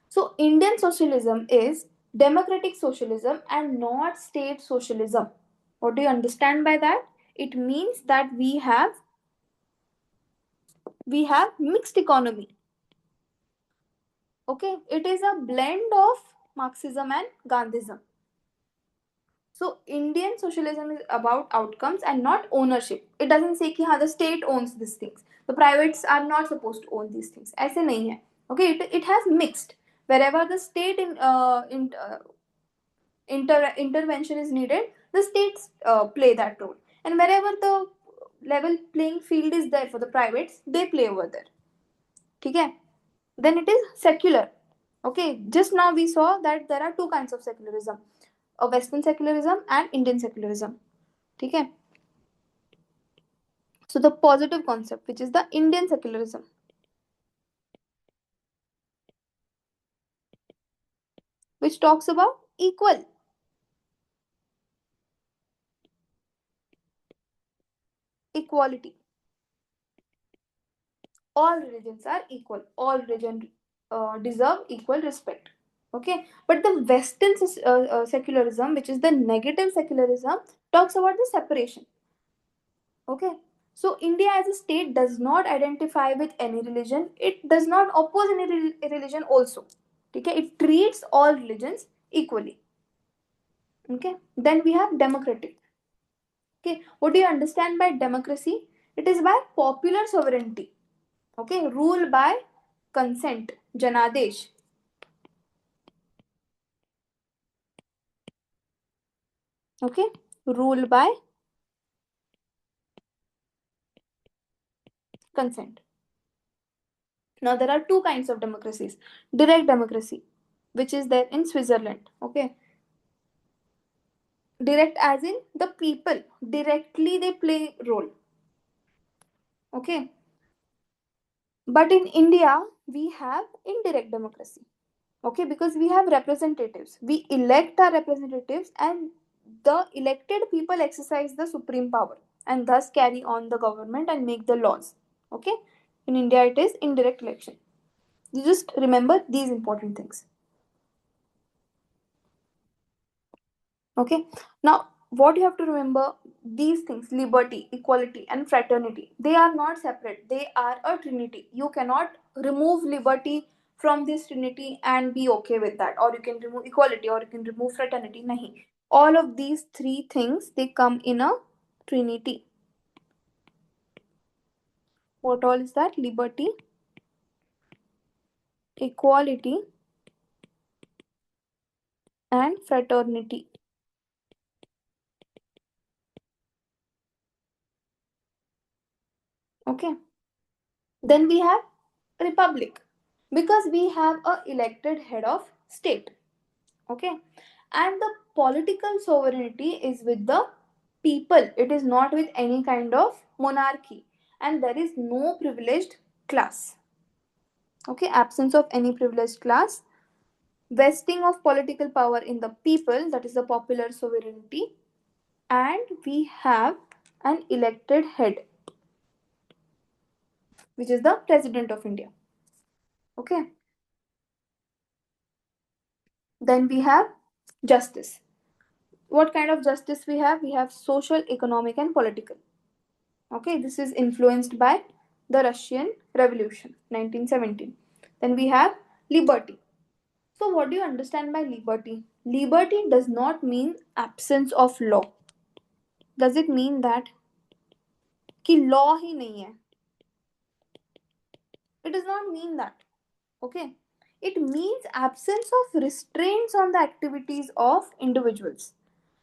so Indian socialism is democratic socialism and not state socialism. What do you understand by that? It means that we have mixed economy. Okay, it is a blend of Marxism and Gandhism. So Indian socialism is about outcomes and not ownership. It doesn't say कि हाँ the state owns these things. The privates are not supposed to own these things. ऐसे नहीं है. Okay, it has mixed. Wherever the state intervention is needed, the states play that role. And wherever the level playing field is there for the privates, they play over there. ठीक है? Then it is secular. Okay, just now we saw that there are two kinds of secularism: a Western secularism and Indian secularism. Okay, so the positive concept, which is the Indian secularism, which talks about equality. All religions are equal. All religions deserve equal respect. Okay, but the Western secularism, which is the negative secularism, talks about the separation. Okay, so India as a state does not identify with any religion. It does not oppose any religion also. Okay, it treats all religions equally. Okay, then we have democratic. Okay, what do you understand by democracy? It is by popular sovereignty. Okay, rule by consent, janadesh. Okay, rule by consent. Now there are two kinds of democracies: direct democracy, which is there in Switzerland. Okay, direct as in the people directly they play role. Okay, But in India we have indirect democracy. Okay, because we have representatives, we elect our representatives, and the elected people exercise the supreme power and thus carry on the government and make the laws. Okay, in India it is indirect election. You just remember these important things. Okay, now what you have to remember, these things, liberty, equality and fraternity, they are not separate, they are a trinity. You cannot remove liberty from this trinity and be okay with that, or you can remove equality or you can remove fraternity. Nahi, all of these three things, they come in a trinity. What all is that? Liberty, equality and fraternity. Okay, then we have republic, because we have a elected head of state. Okay, and the political sovereignty is with the people, it is not with any kind of monarchy, and there is no privileged class. Okay, absence of any privileged class, vesting of political power in the people, that is the popular sovereignty, and we have an elected head, which is the president of India. Okay, then we have justice. What kind of justice we have? We have social, economic and political. Okay, this is influenced by the Russian Revolution, 1917. Then we have liberty. So, what do you understand by liberty? Liberty does not mean absence of law. Does it mean that कि law ही नहीं है? It does not mean that. Okay, it means absence of restraints on the activities of individuals,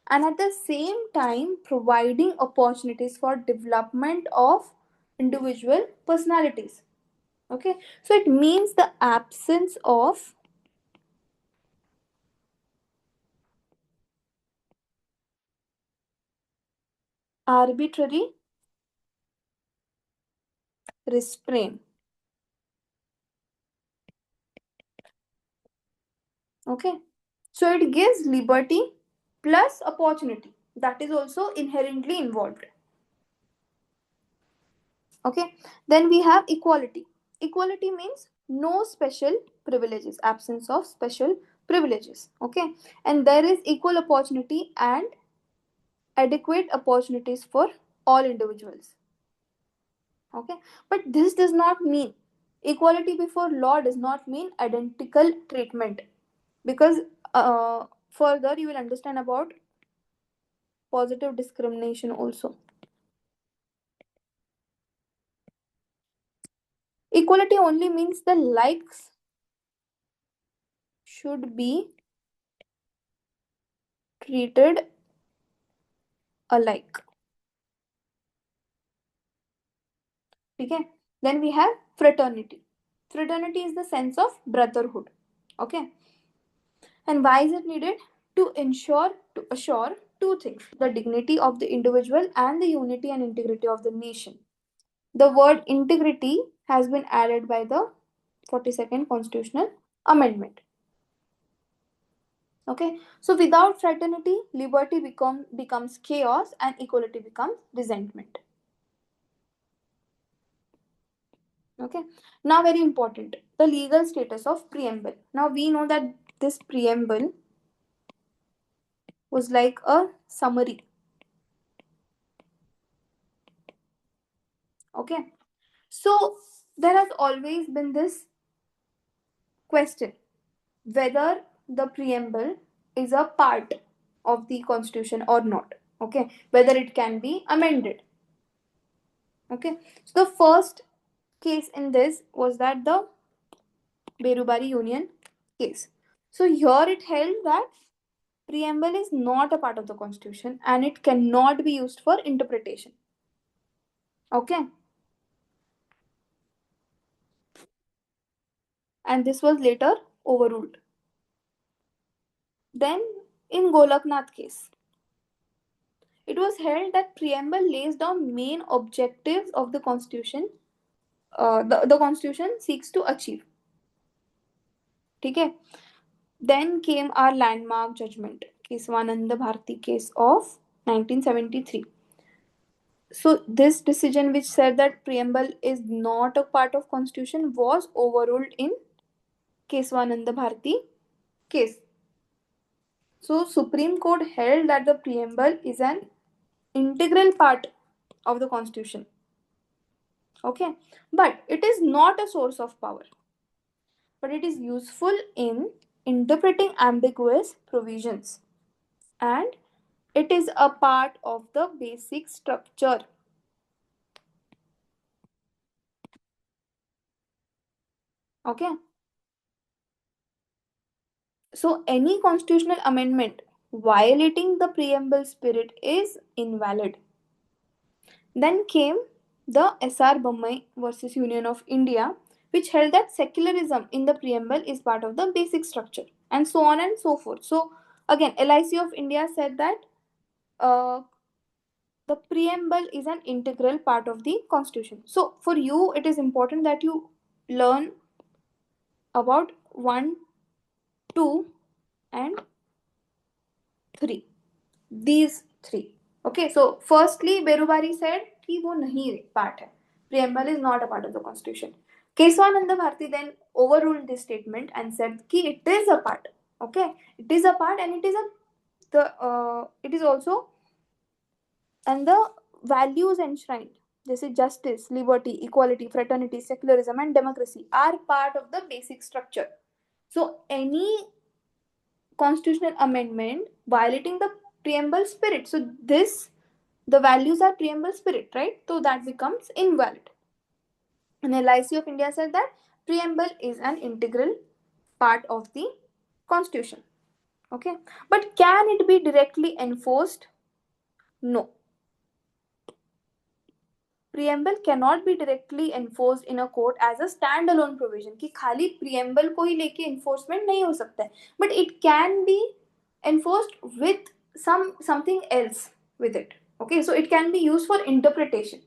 and at the same time providing opportunities for development of individual personalities. Okay, so it means the absence of arbitrary restraint. Okay, so it gives liberty plus opportunity, that is also inherently involved. Okay, then we have equality. Equality means no special privileges, absence of special privileges. Okay, and there is equal opportunity and adequate opportunities for all individuals. Okay, but this does not mean equality before law, does not mean identical treatment, because further you will understand about positive discrimination also. Equality only means the likes should be treated alike. Okay, then we have fraternity. Fraternity is the sense of brotherhood. Okay, and why is it needed? To assure two things: the dignity of the individual and the unity and integrity of the nation. The word integrity has been added by the 42nd constitutional amendment. Okay, so without fraternity, liberty becomes chaos and equality becomes resentment. Okay, now very important, the legal status of preamble. Now we know that this preamble was like a summary. Okay, so there has always been this question whether the preamble is a part of the constitution or not. Okay, whether it can be amended. Okay, so the first case in this was that the Berubari Union case. So here it held that preamble is not a part of the constitution and it cannot be used for interpretation. Okay, and this was later overruled. Then in Golaknath case, it was held that preamble lays down main objectives of the constitution the constitution seeks to achieve. Okay. Then came our landmark judgment, Keswananda Bharati case of 1973. So this decision, which said that preamble is not a part of constitution, was overruled in Keswananda Bharati case. So Supreme Court held that the preamble is an integral part of the constitution. Okay, but it is not a source of power, but it is useful in interpreting ambiguous provisions, and it is a part of the basic structure. Okay, so any constitutional amendment violating the preamble spirit is invalid. Then came the S.R. Bommai versus Union of India, which held that secularism in the preamble is part of the basic structure, and so on and so forth. So again, LIC of India said that uh, the preamble is an integral part of the constitution. So for you, it is important that you learn about 1, 2, and 3. These 3. Okay, so firstly, Berubari said कि वो नहीं part है. Preamble is not a part of the constitution. Keswananda Bharati then overruled this statement and said कि it is a part. Okay, it is a part, and it is also, and the values enshrined, जैसे justice, liberty, equality, fraternity, secularism, and democracy are part of the basic structure. So any constitutional amendment violating the preamble spirit, so the values are preamble spirit, right? So that becomes invalid. And LIC of India said that preamble is an integral part of the constitution. Okay, but can it be directly enforced? No. Preamble cannot be directly enforced in a court as a standalone provision कि खाली preamble को ही लेके enforcement नहीं हो सकता है, but it can be enforced with something else with it. Okay, so it can be used for interpretation.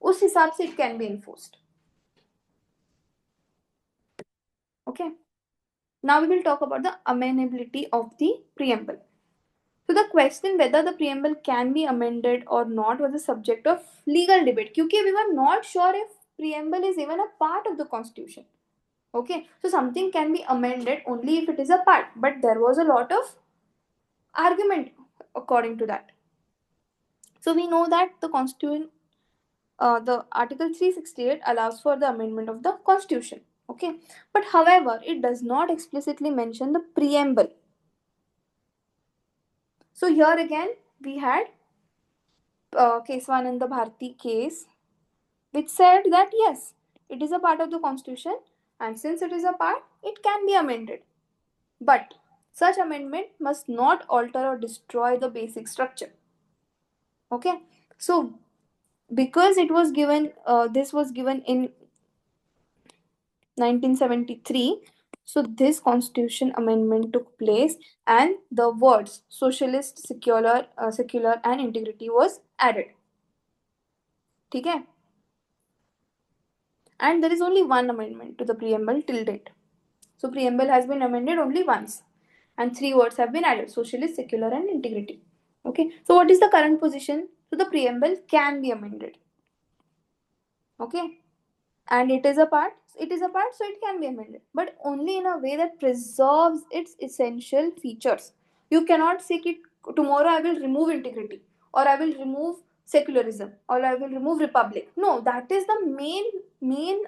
उस हिसाब से it can be enforced. Okay, now we will talk about the amenability of the preamble. So the question whether the preamble can be amended or not was a subject of legal debate, क्योंकि we were not sure if preamble is even a part of the constitution. Okay, so something can be amended only if it is a part, but there was a lot of argument according to that. So we know that the constitution, the Article 368 allows for the amendment of the constitution. Okay, but however, it does not explicitly mention the preamble. So here again, we had Keswananda Bharati case, which said that yes, it is a part of the constitution, and since it is a part, it can be amended. But such amendment must not alter or destroy the basic structure. Okay, so because it was given, this was given in 1973, so this constitution amendment took place, and the words socialist, secular, and integrity was added. Okay, and there is only one amendment to the preamble till date. So preamble has been amended only once, and 3 words have been added: socialist, secular, and integrity. Okay, so what is the current position? So the preamble can be amended. Okay, and it is a part, so it can be amended, but only in a way that preserves its essential features. You cannot say that tomorrow I will remove integrity, or I will remove secularism, or I will remove republic. No, that is the main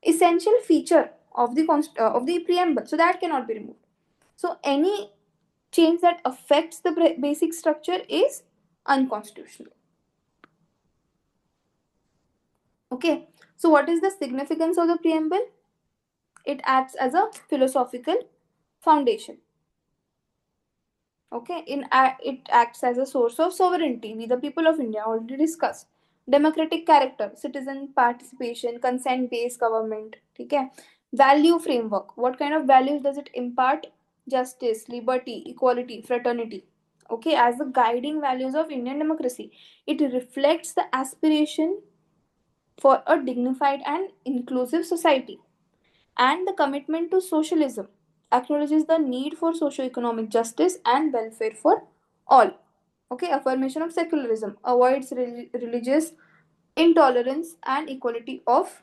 essential feature of the preamble, so that cannot be removed. So any change that affects the basic structure is unconstitutional. Okay, so what is the significance of the preamble? It acts as a philosophical foundation. Okay, it acts as a source of sovereignty. We, the people of India, already discussed. Democratic character, citizen participation, consent-based government. Okay, value framework. What kind of values does it impart? Justice, liberty, equality, fraternity. Okay, as the guiding values of Indian democracy. It reflects the aspiration for a dignified and inclusive society. And the commitment to socialism acknowledges the need for socio-economic justice and welfare for all. Okay, affirmation of secularism avoids religious intolerance and equality of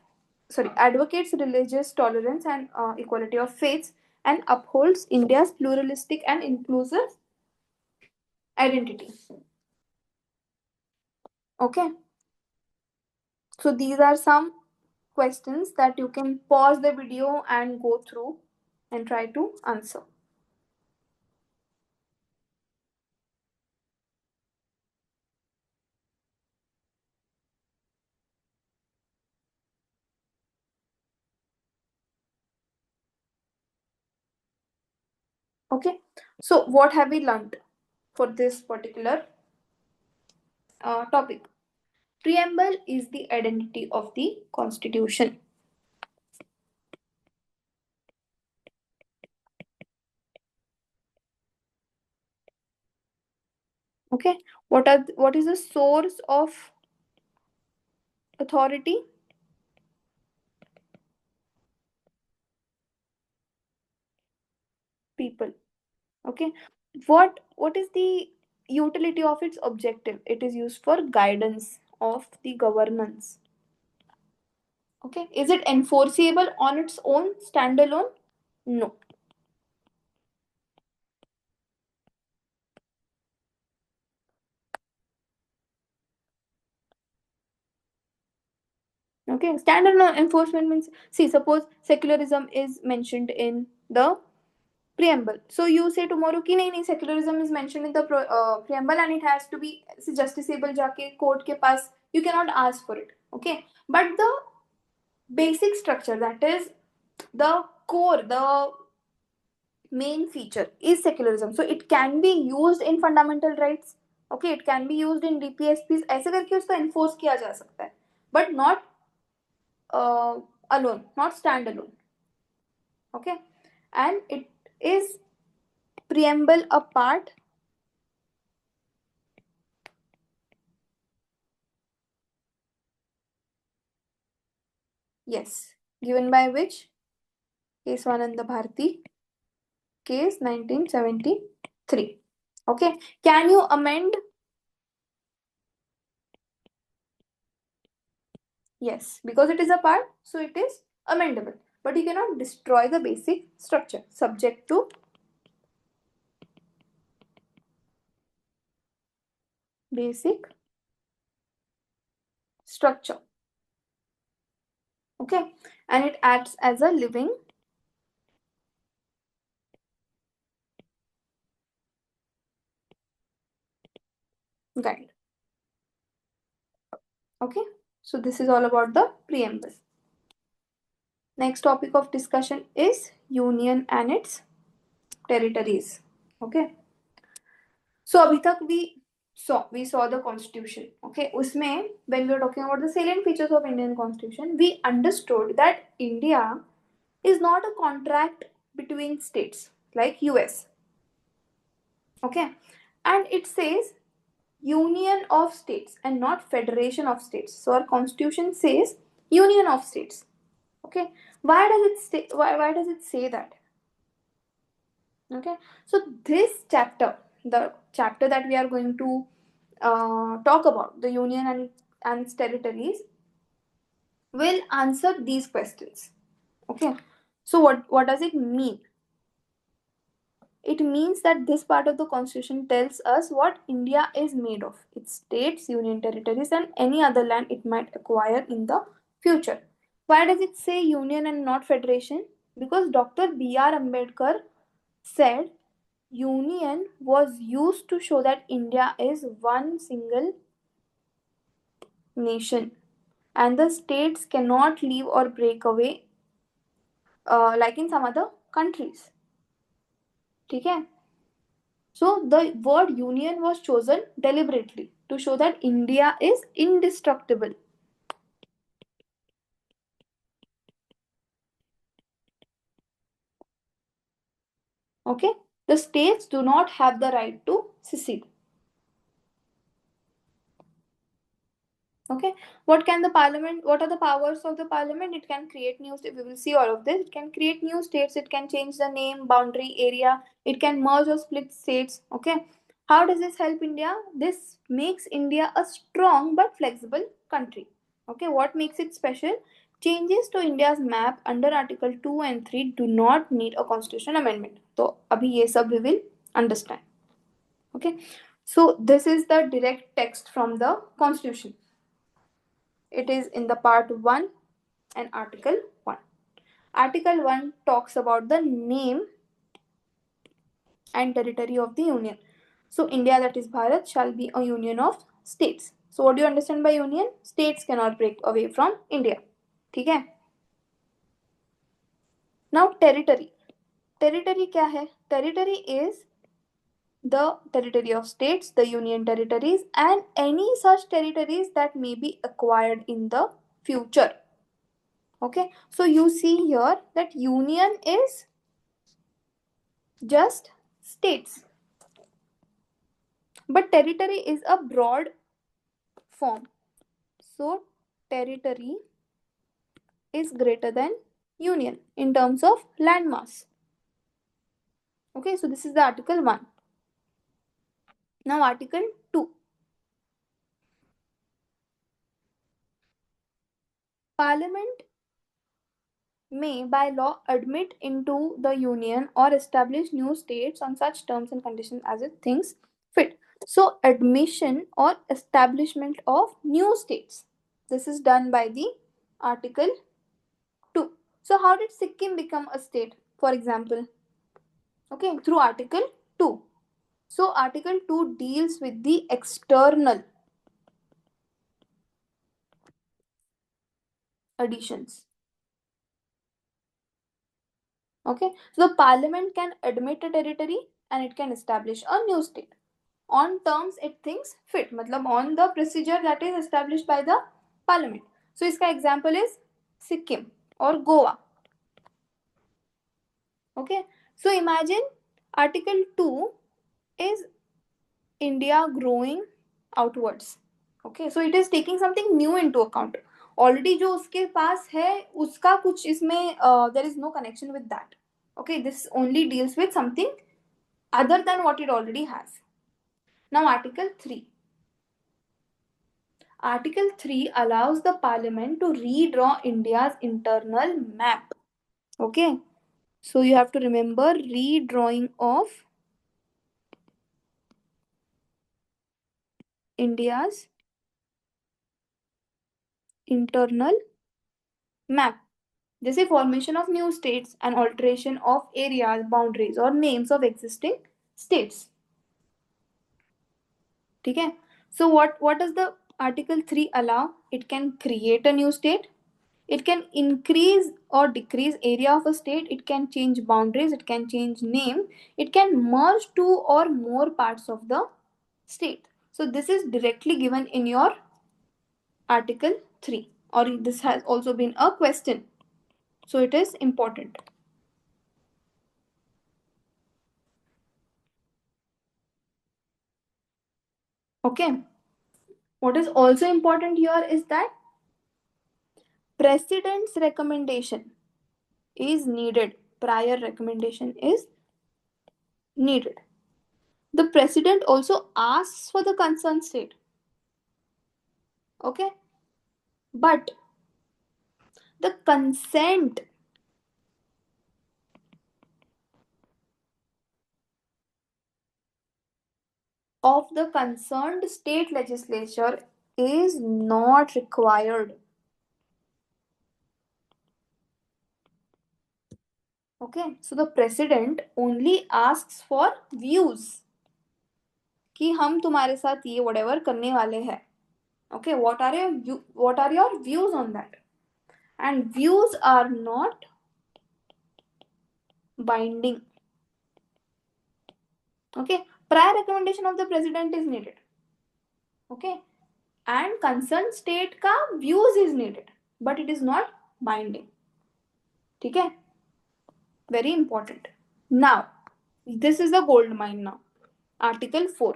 advocates religious tolerance and equality of faiths and upholds India's pluralistic and inclusive identity. Okay, so these are some questions that you can pause the video and go through and try to answer. Okay, so what have we learned for this particular topic? Preamble is the identity of the constitution. Okay, what is the source of authority? People. Okay, what is the utility of its objective? It is used for guidance of the governance. Okay, is it enforceable on its own standalone? No. Okay, standalone enforcement means, see, suppose secularism is mentioned in the preamble. So you say tomorrow कि नहीं नहीं secularism is mentioned in the preamble and it has to be justiciable जाके court के पास, you cannot ask for it. Okay, but the basic structure, that is the core, the main feature is secularism, so it can be used in fundamental rights. Okay, it can be used in DPSPs, ऐसे करके उसको enforce किया जा सकता है, but not alone, not standalone. Okay, and it is preamble a part. Yes, given by which? Keswananda Bharati, case 1973. Okay, can you amend? Yes, because it is a part, so it is amendable. But you cannot destroy the basic structure, subject to basic structure. Okay, and it acts as a living guide. Okay, so this is all about the preamble. Next topic of discussion is union and its territories. Okay, so अभी तक we saw the constitution. Okay, उसमें when we were talking about the salient features of Indian constitution, we understood that India is not a contract between states like US. Okay, and it says union of states and not federation of states. So our constitution says union of states. Okay, why does it say that? Okay, so this chapter, the chapter that we are going to talk about, the union and its territories, will answer these questions. Okay, so what does it mean? It means that this part of the constitution tells us what India is made of: its states, union territories, and any other land it might acquire in the future. Why does it say union and not federation? Because Dr. B.R. Ambedkar said union was used to show that India is one single nation and the states cannot leave or break away like in some other countries. Okay? So the word union was chosen deliberately to show that India is indestructible. Okay? The states do not have the right to secede. Okay, what can the parliament, what are the powers of the parliament? It can create new states. We will see all of this. It can create new states, it can change the name, boundary, area, it can merge or split states. Okay, how does this help India? This makes India a strong but flexible country. Okay, what makes it special? Changes to India's map under article 2 and 3 do not need a constitutional amendment. So abhi ye sab we will understand. Okay, so this is the direct text from the constitution. It is in the part 1 and article 1. Article 1 talks about the name and territory of the union. So India, that is Bharat, shall be a union of states. So what do you understand by union? States cannot break away from India. ठीक है? Now territory. Territory क्या है? Territory is the territory of states, the union territories, and any such territories that may be acquired in the future. Okay, so you see here that union is just states, but territory is a broad form. So territory is greater than union in terms of landmass. Okay, so this is the article 1. Now article 2. Parliament may by law admit into the union or establish new states on such terms and conditions as it thinks fit. So admission or establishment of new states, this is done by the article 2. So how did Sikkim become a state, for example? Okay, through article 2. So article 2 deals with the external additions. Okay, so the parliament can admit a territory and it can establish a new state on terms it thinks fit, मतलब on the procedure that is established by the parliament. So इसका example is Sikkim or Goa. Okay, so imagine article 2 is India growing outwards. Okay, so it is taking something new into account. Already जो उसके पास है उसका कुछ इसमें there is no connection with that. Okay, this only deals with something other than what it already has. Now article 3. Article 3 allows the parliament to redraw India's internal map. Okay, so you have to remember redrawing of India's internal map. जैसे formation of new states and alteration of areas, boundaries or names of existing states. ठीक है? So what does the article 3 allow? It can create a new state. It can increase or decrease area of a state. It can change boundaries. It can change name. It can merge two or more parts of the state. So this is directly given in your article 3, or this has also been a question. So it is important. Okay. What is also important here is that president's recommendation is needed. Prior recommendation is needed. The president also asks for the concerned state. Okay. But the consent of the concerned state legislature is not required. Okay, so the president only asks for views कि हम तुम्हारे साथ ये whatever करने वाले हैं. Okay, what are your views on that? And views are not binding. Okay, prior recommendation of the president is needed. Okay, and concerned state का views is needed, but it is not binding. ठीक है? Very important. Now, this is the gold mine now. Article 4.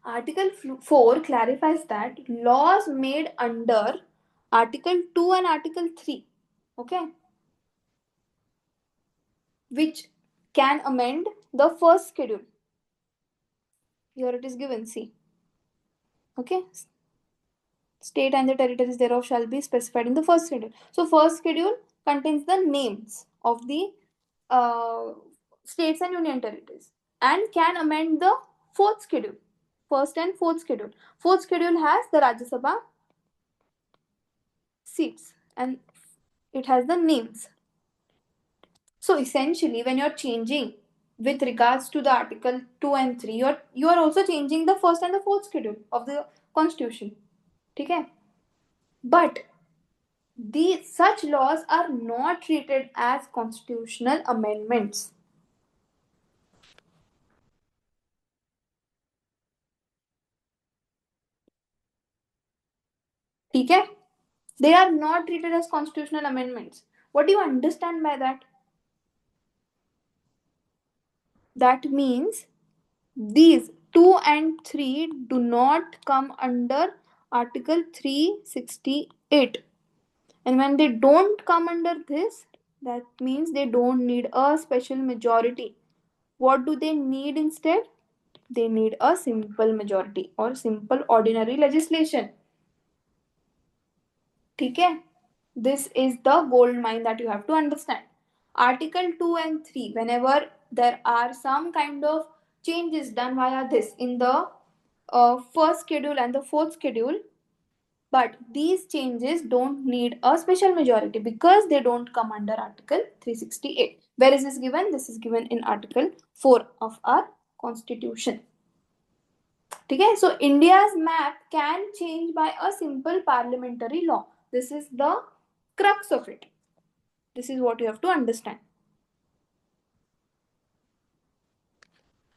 Article 4 clarifies that laws made under Article 2 and Article 3, okay, which can amend the first schedule. Here it is given, see. Okay, state and the territories thereof shall be specified in the first schedule. So, first schedule contains the names of the uh, states and union territories and can amend the fourth schedule, first and fourth schedule. Fourth schedule has the Rajya Sabha seats and it has the names. So essentially, when you're changing with regards to the Article 2 and 3, you are also changing the first and the fourth schedule of the Constitution. Okay? But these such laws are not treated as constitutional amendments. Okay? They are not treated as constitutional amendments. What do you understand by that? That means these 2 and 3 do not come under Article 368. And when they don't come under this, that means they don't need a special majority. What do they need instead? They need a simple majority or simple ordinary legislation. Okay? This is the gold mine that you have to understand. Article 2 and 3, whenever there are some kind of changes done via this in the first schedule and the fourth schedule, but these changes don't need a special majority because they don't come under Article 368. Where is this given? This is given in Article 4 of our Constitution. Okay, so India's map can change by a simple parliamentary law. This is the crux of it. This is what you have to understand.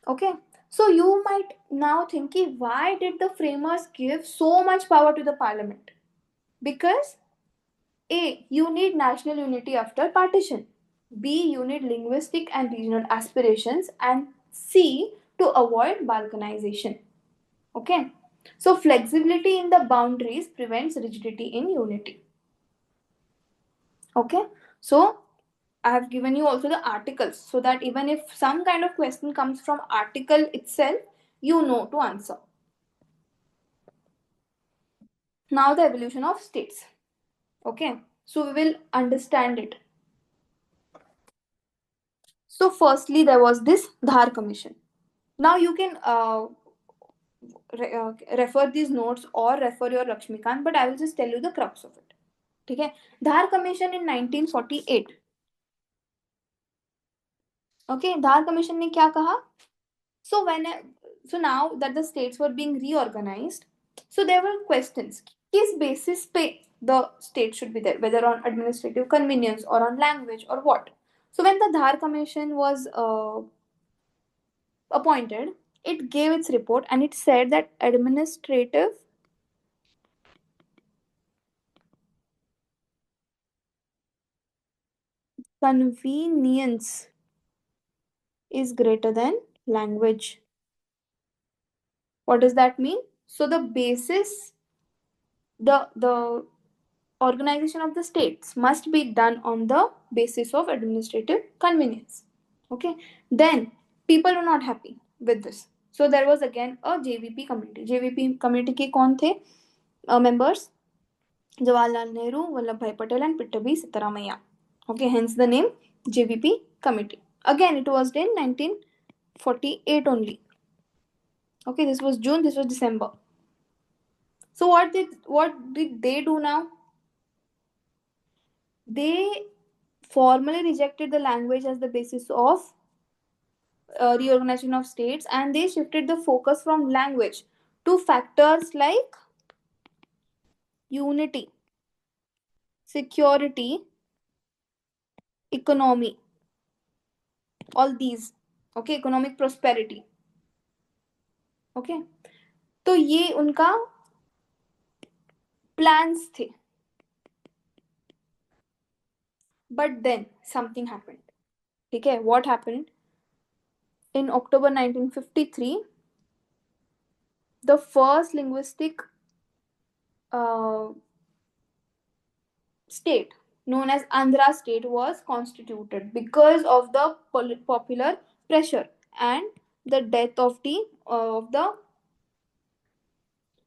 Okay, so you might now think, why did the framers give so much power to the parliament? Because A, you need national unity after partition. B, you need linguistic and regional aspirations. And C, to avoid balkanization. Okay. So flexibility in the boundaries prevents rigidity in unity. Okay. So I have given you also the articles so that even if some kind of question comes from article itself, you know to answer. Now the evolution of states. Okay. So we will understand it. So firstly, there was this Dhar Commission. Now you can refer these notes or refer your Lakshmikant, but I will just tell you the crux of it. Okay, Dhar Commission in 1948. Okay, Dhar Commission ने क्या कहा? So so now that the states were being reorganized, so there were questions. किस basis पे the state should be there, whether on administrative convenience or on language or what? So when the Dhar Commission was appointed, it gave its report and it said that administrative convenience is greater than language. What does that mean? So the basis, the organization of the states must be done on the basis of administrative convenience. Okay. Then people were not happy with this. So there was again a JVP committee. JVP committee के कौन थे members? Jawaharlal Nehru, Vallabhbhai Patel, and Pittabi Sitaramaiah. Okay, hence the name JVP committee. Again, it was in 1948 only. Okay, this was June, this was December. So what did they do now? They formally rejected the language as the basis of reorganization of states, and they shifted the focus from language to factors like unity, security, economy, all these. Okay, economic prosperity. Okay, तो ये उनका plans थे. But then something happened. Okay, what happened? In October 1953, the first linguistic uh, state known as Andhra state was constituted because of the popular pressure and the death of the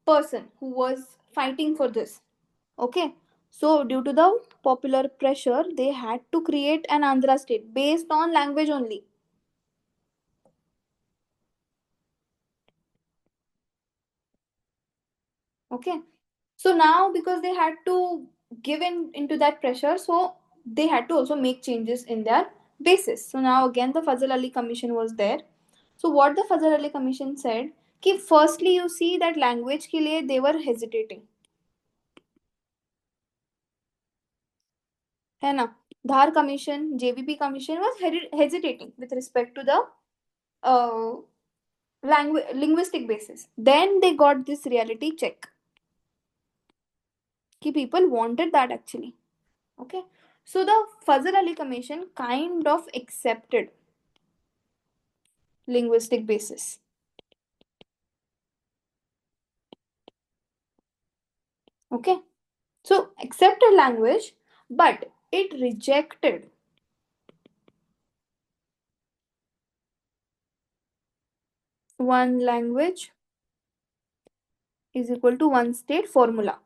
person who was fighting for this. Okay, so due to the popular pressure, they had to create an Andhra state based on language only. Okay, so now because they had to give in into that pressure, so they had to also make changes in their basis. So now again the Fazal Ali Commission was there. So what the Fazal Ali Commission said, कि firstly you see that language के लिए they were hesitating, है ना. Dhar Commission, JVP Commission was hesitating with respect to the uh, linguistic basis. Then they got this reality check. Ki people wanted that actually. Okay. So the Fazal Ali Commission kind of accepted linguistic basis. Okay. So accepted language, but it rejected one language is equal to one state formula.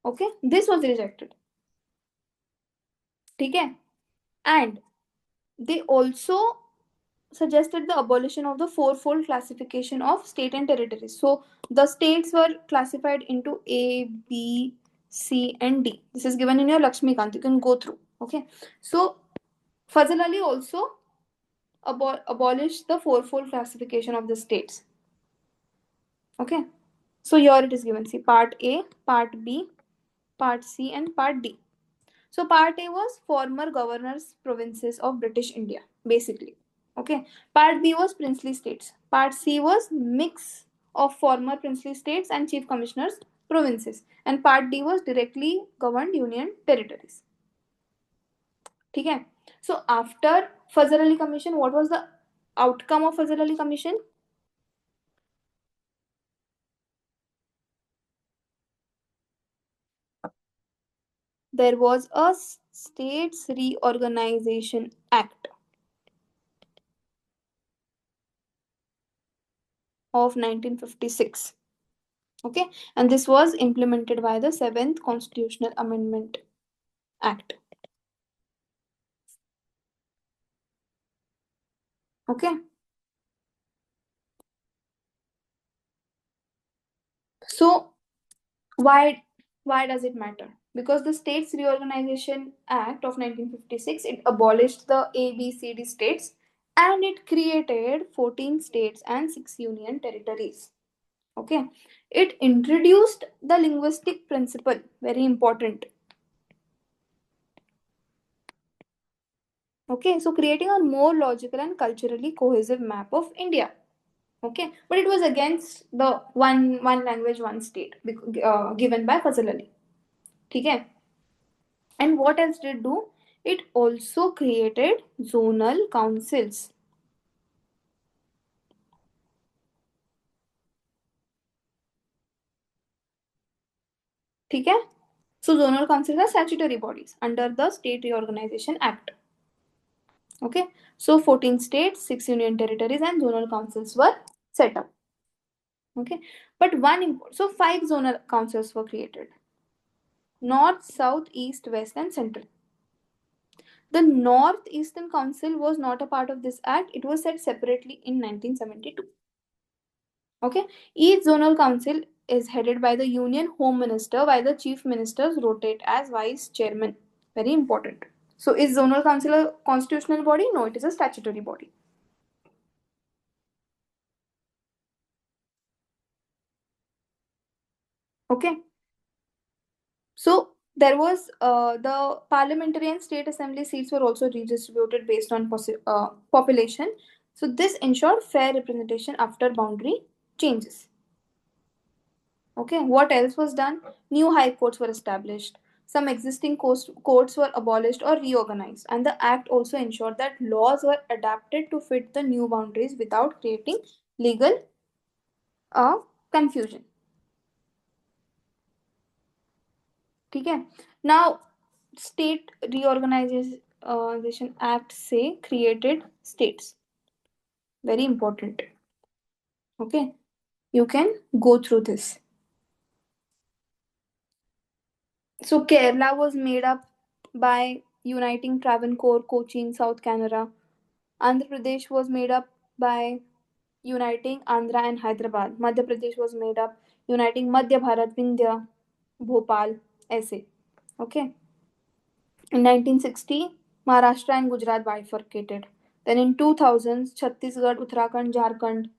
Okay. This was rejected. Okay. And they also suggested the abolition of the fourfold classification of state and territories. So the states were classified into A, B, C, and D. This is given in your Lakshmikant. You can go through. Okay. So Fazal Ali also abolished the fourfold classification of the states. Okay. So here it is given. See, part A, part B, part C, and part D. So part A was former governors provinces of British India, basically. Okay. Part B was princely states. Part C was mix of former princely states and chief commissioners provinces. And part D was directly governed union territories. Okay. So after Fazal Ali Commission, what was the outcome of Fazal Ali Commission? There was a States Reorganization Act of 1956. Okay, and this was implemented by the 7th Constitutional Amendment Act. Okay, so why does it matter? Because the States Reorganization Act of 1956, it abolished the ABCD states and it created 14 states and 6 union territories. Okay, it introduced the linguistic principle, very important. Okay, so creating a more logical and culturally cohesive map of India. Okay, but it was against the one language one state given by Fazal Ali. Okay, and what else did it do? It also created zonal councils. Okay, so zonal councils are statutory bodies under the State Reorganization Act. Okay, so 14 states, 6 union territories, and zonal councils were set up. Okay, but so 5 zonal councils were created: north, south, east, west, and central. The Northeastern Council was not a part of this act. It was set separately in 1972. Okay, each zonal council is headed by the Union Home Minister, while the chief ministers rotate as vice chairman. Very important. So, is zonal council a constitutional body? No, it is a statutory body. Okay. So there was the parliamentary and state assembly seats were also redistributed based on population. So this ensured fair representation after boundary changes. Okay, what else was done? New high courts were established. Some existing courts were abolished or reorganized, and the act also ensured that laws were adapted to fit the new boundaries without creating legal confusion. ठीक है. Now, State Reorganization Act say created states. Very important. Okay, you can go through this. So Kerala was made up by uniting Travancore, Cochin, South Canara. Andhra Pradesh was made up by uniting Andhra and Hyderabad. Madhya Pradesh was made up uniting Madhya Bharat, Vindhya, Bhopal, ऐसे. Okay. In 1960, Maharashtra and Gujarat bifurcated. Then in 2000s, Chhattisgarh, Uttarakhand, Jharkhand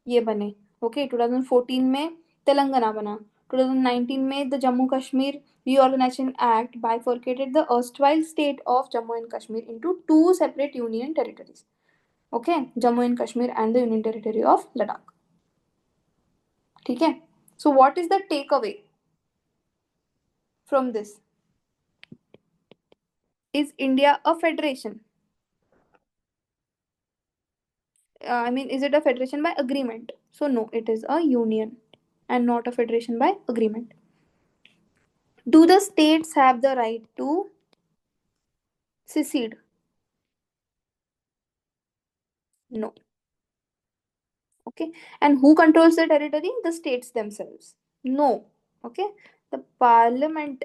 ये बने. Okay, 2014 में तेलंगाना बना. 2019 में the Jammu Kashmir Reorganization Act bifurcated the erstwhile state of Jammu and Kashmir into two separate union territories. Okay, Jammu and Kashmir and the Union Territory of Ladakh. ठीक है. So what is the takeaway from this? Is India a federation? I mean, is it a federation by agreement? So no, it is a union and not a federation by agreement. Do the states have the right to secede? No. Okay. And who controls the territory? The states themselves. No. Okay. The parliament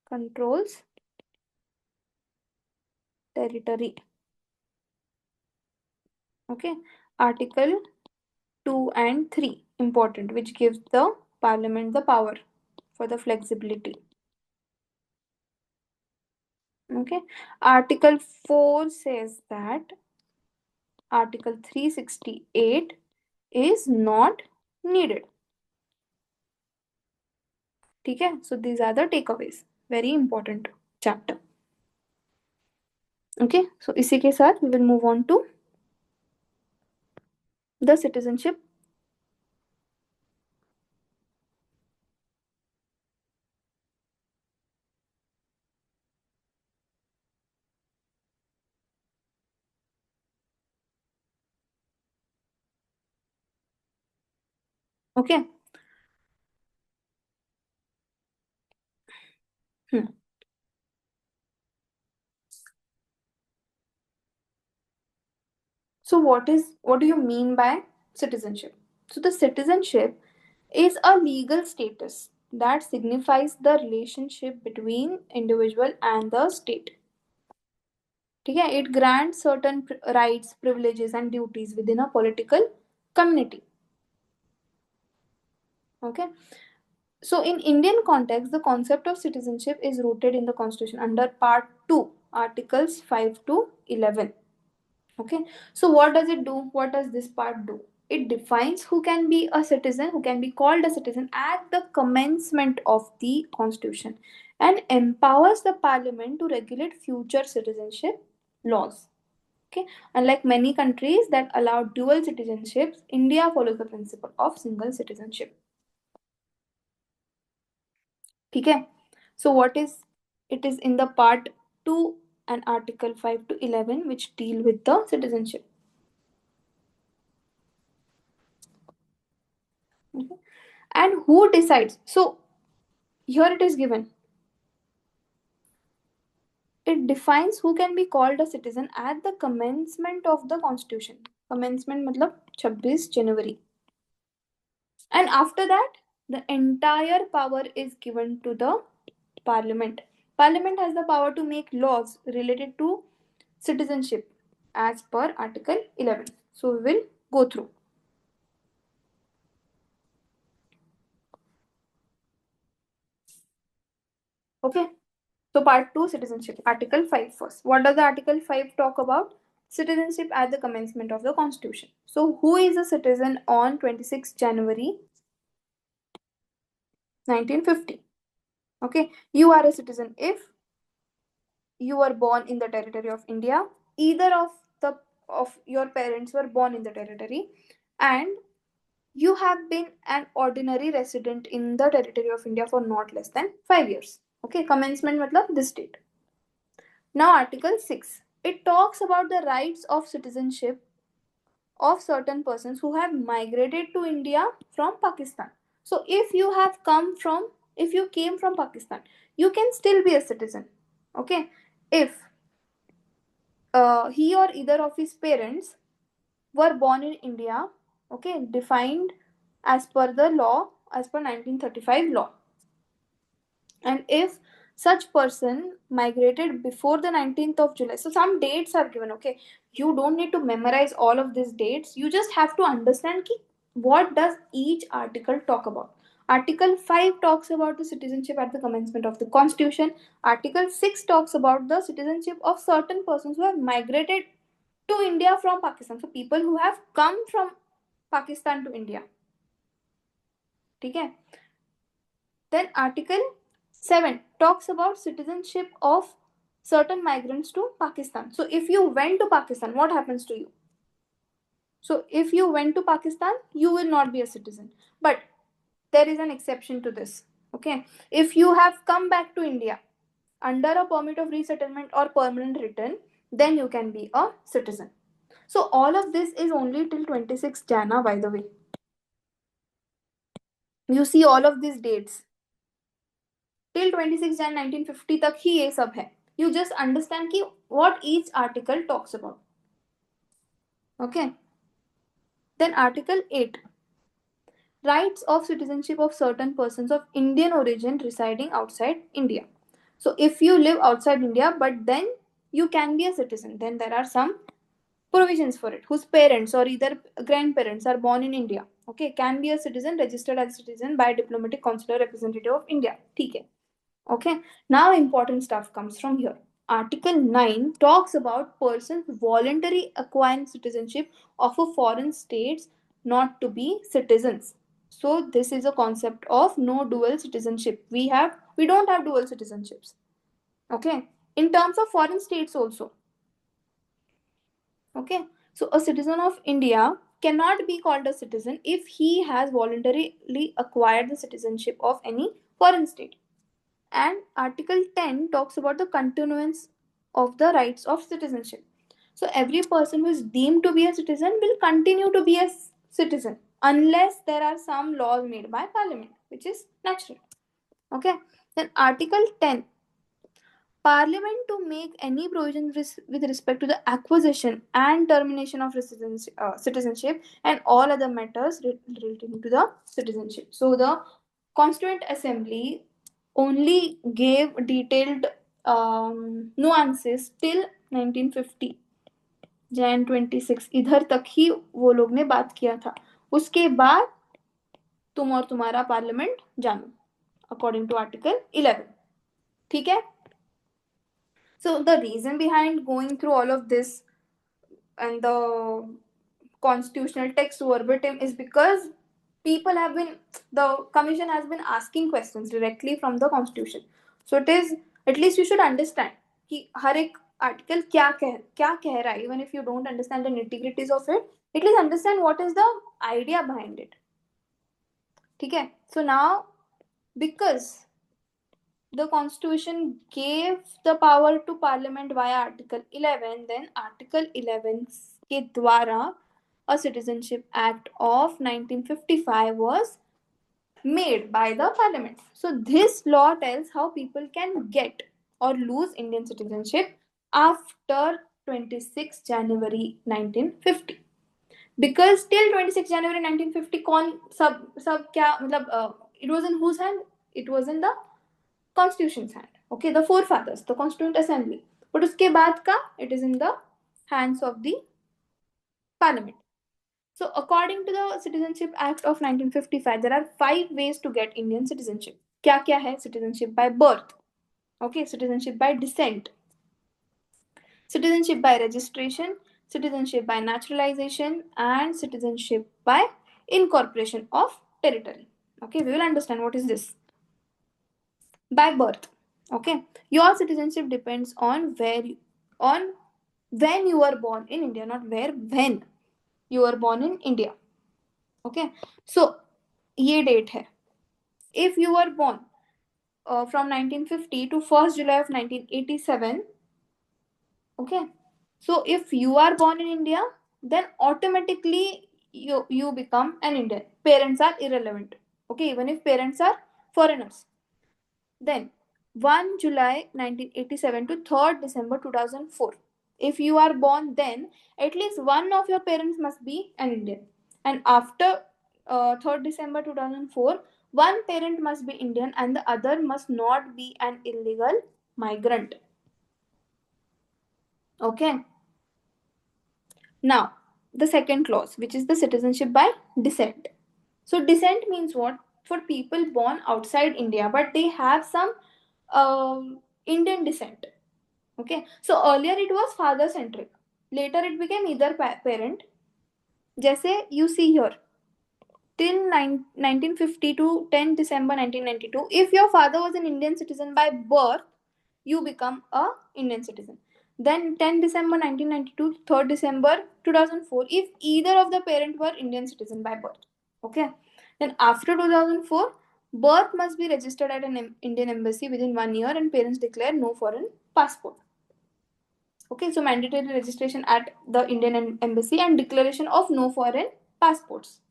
controls territory. Okay. Article 2 and 3 important, which gives the parliament the power for the flexibility. Okay. Article 4 says that Article 368 is not needed. ठीक है. So these are the takeaways. Very important chapter. Okay. So इसी के साथ we will move on to the citizenship. Okay. So what do you mean by citizenship? So the citizenship is a legal status that signifies the relationship between individual and the state. ठीक है. It grants certain rights, privileges and duties within a political community. Okay. So in Indian context, the concept of citizenship is rooted in the constitution under part 2, articles 5 to 11. Okay. So what does it do? What does this part do? It defines who can be a citizen, who can be called a citizen at the commencement of the constitution, and empowers the parliament to regulate future citizenship laws. Okay. Unlike many countries that allow dual citizenships, India follows the principle of single citizenship. ठीक है. So what is it is in the part 2 and article 5 to 11 which deal with the citizenship. Okay. And who decides? So here it is given. It defines who can be called a citizen at the commencement of the constitution. Commencement मतलब 26 January. And after that, the entire power is given to the parliament. Parliament has the power to make laws related to citizenship as per article 11. So we will go through. Okay. So part 2, citizenship. Article 5 first. What does the article 5 talk about? Citizenship at the commencement of the constitution. So who is a citizen on 26 January 1950? Okay. You are a citizen if you were born in the territory of India. Either of your parents were born in the territory, and you have been an ordinary resident in the territory of India for not less than 5 years. Okay, commencement matlab this date. Now Article 6. It talks about the rights of citizenship of certain persons who have migrated to India from Pakistan. So if you came from Pakistan, you can still be a citizen. Okay, if he or either of his parents were born in India, okay, defined as per the law, as per 1935 law. And if such person migrated before the 19th of July, so some dates are given, okay, you don't need to memorize all of these dates, you just have to understand ki, what does each article talk about. Article 5 talks about the citizenship at the commencement of the constitution. Article 6 talks about the citizenship of certain persons who have migrated to India from Pakistan, so people who have come from Pakistan to India. Okay. Then Article 7 talks about citizenship of certain migrants to Pakistan. So if you went to Pakistan, what happens to you? So if you went to Pakistan, you will not be a citizen. But there is an exception to this. Okay. If you have come back to India under a permit of resettlement or permanent return, then you can be a citizen. So all of this is only till 26 Jana, by the way. You see all of these dates. Till 26 Jan 1950 तक ही ये सब है. You just understand कि what each article talks about. Okay. Then Article 8. Rights of citizenship of certain persons of Indian origin residing outside India. So if you live outside India, but then you can be a citizen, then there are some provisions for it. Whose parents or either grandparents are born in India, okay, can be a citizen, registered as a citizen by diplomatic consular representative of India. ठीक है. Okay, now important stuff comes from here. Article 9 talks about persons voluntarily acquiring citizenship of a foreign states not to be citizens. So this is a concept of no dual citizenship. We don't have dual citizenships. Okay, in terms of foreign states also. Okay, so a citizen of India cannot be called a citizen if he has voluntarily acquired the citizenship of any foreign state. And Article 10 talks about the continuance of the rights of citizenship. So every person who is deemed to be a citizen will continue to be a citizen unless there are some laws made by Parliament, which is natural. Okay. Then Article 10. Parliament to make any provision with respect to the acquisition and termination of citizenship and all other matters relating to the citizenship. So the Constituent Assembly only gave detailed nuances till 1950 Jan 26 इधर तक ही वो लोग ने बात किया था. उसके बाद तुम और तुम्हारा पार्लियामेंट जानो अकॉर्डिंग टू आर्टिकल 11. ठीक है. So the reason behind going through all of this and the constitutional text verbatim is because the commission has been asking questions directly from the constitution. So it is, at least you should understand कि हर एक article क्या कह रहा है. Even if you don't understand the nitty-gritties of it, at least understand what is the idea behind it. ठीक है. So now, because the constitution gave the power to parliament via article 11, then article 11 के द्वारा a citizenship act of 1955 was made by the parliament. So this law tells how people can get or lose Indian citizenship after 26 January 1950. Because till 26 January 1950 कौन सब क्या मतलब it was in whose hand? It was in the Constitution's hand. Okay, the forefathers, the Constituent Assembly. But उसके बाद का it is in the hands of the Parliament. So according to the Citizenship Act of 1955, there are 5 ways to get Indian citizenship. क्या क्या है? Citizenship by birth. Okay, citizenship by descent. Citizenship by registration, citizenship by naturalization, and citizenship by incorporation of territory. Okay, we will understand what is this. By birth. Okay, your citizenship depends on when you were born in India, not where, when you were born in India. Okay, so ये date है. If you were born from 1950 to 1st July of 1987, okay, so if you are born in India, then automatically you become an Indian. Parents are irrelevant. Okay, even if parents are foreigners. Then 1 July 1987 to 3rd December 2004. If you are born then, at least one of your parents must be an Indian. And after 3rd December 2004, one parent must be Indian and the other must not be an illegal migrant. Okay. Now, the second clause, which is the citizenship by descent. So, descent means what? For people born outside India, but they have some Indian descent. Okay, so earlier it was father centric. Later it became either parent. जैसे you see here, till 1950 to 10 December 1992, if your father was an Indian citizen by birth, you become a Indian citizen. Then 10 December 1992, 3rd December 2004, if either of the parent were Indian citizen by birth. Okay. Then after 2004, birth must be registered at an Indian embassy within 1 year and parents declare no foreign passport. Okay, so mandatory registration at the Indian embassy and declaration of no foreign passports.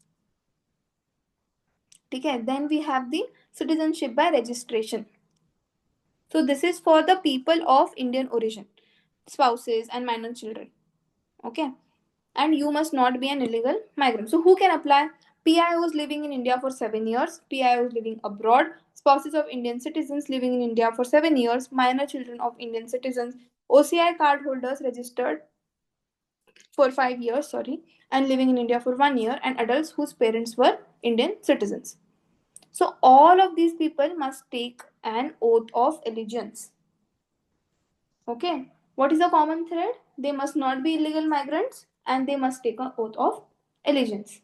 Okay, then we have the citizenship by registration. So this is for the people of Indian origin, spouses and minor children. Okay, and you must not be an illegal migrant. So who can apply? PIOs living in India for 7 years, PIOs living abroad, spouses of Indian citizens living in India for 7 years, minor children of Indian citizens, OCI card holders registered for 5 years, and living in India for 1 year, and adults whose parents were Indian citizens. So all of these people must take an oath of allegiance. Okay, what is the common thread? They must not be illegal migrants and they must take an oath of allegiance.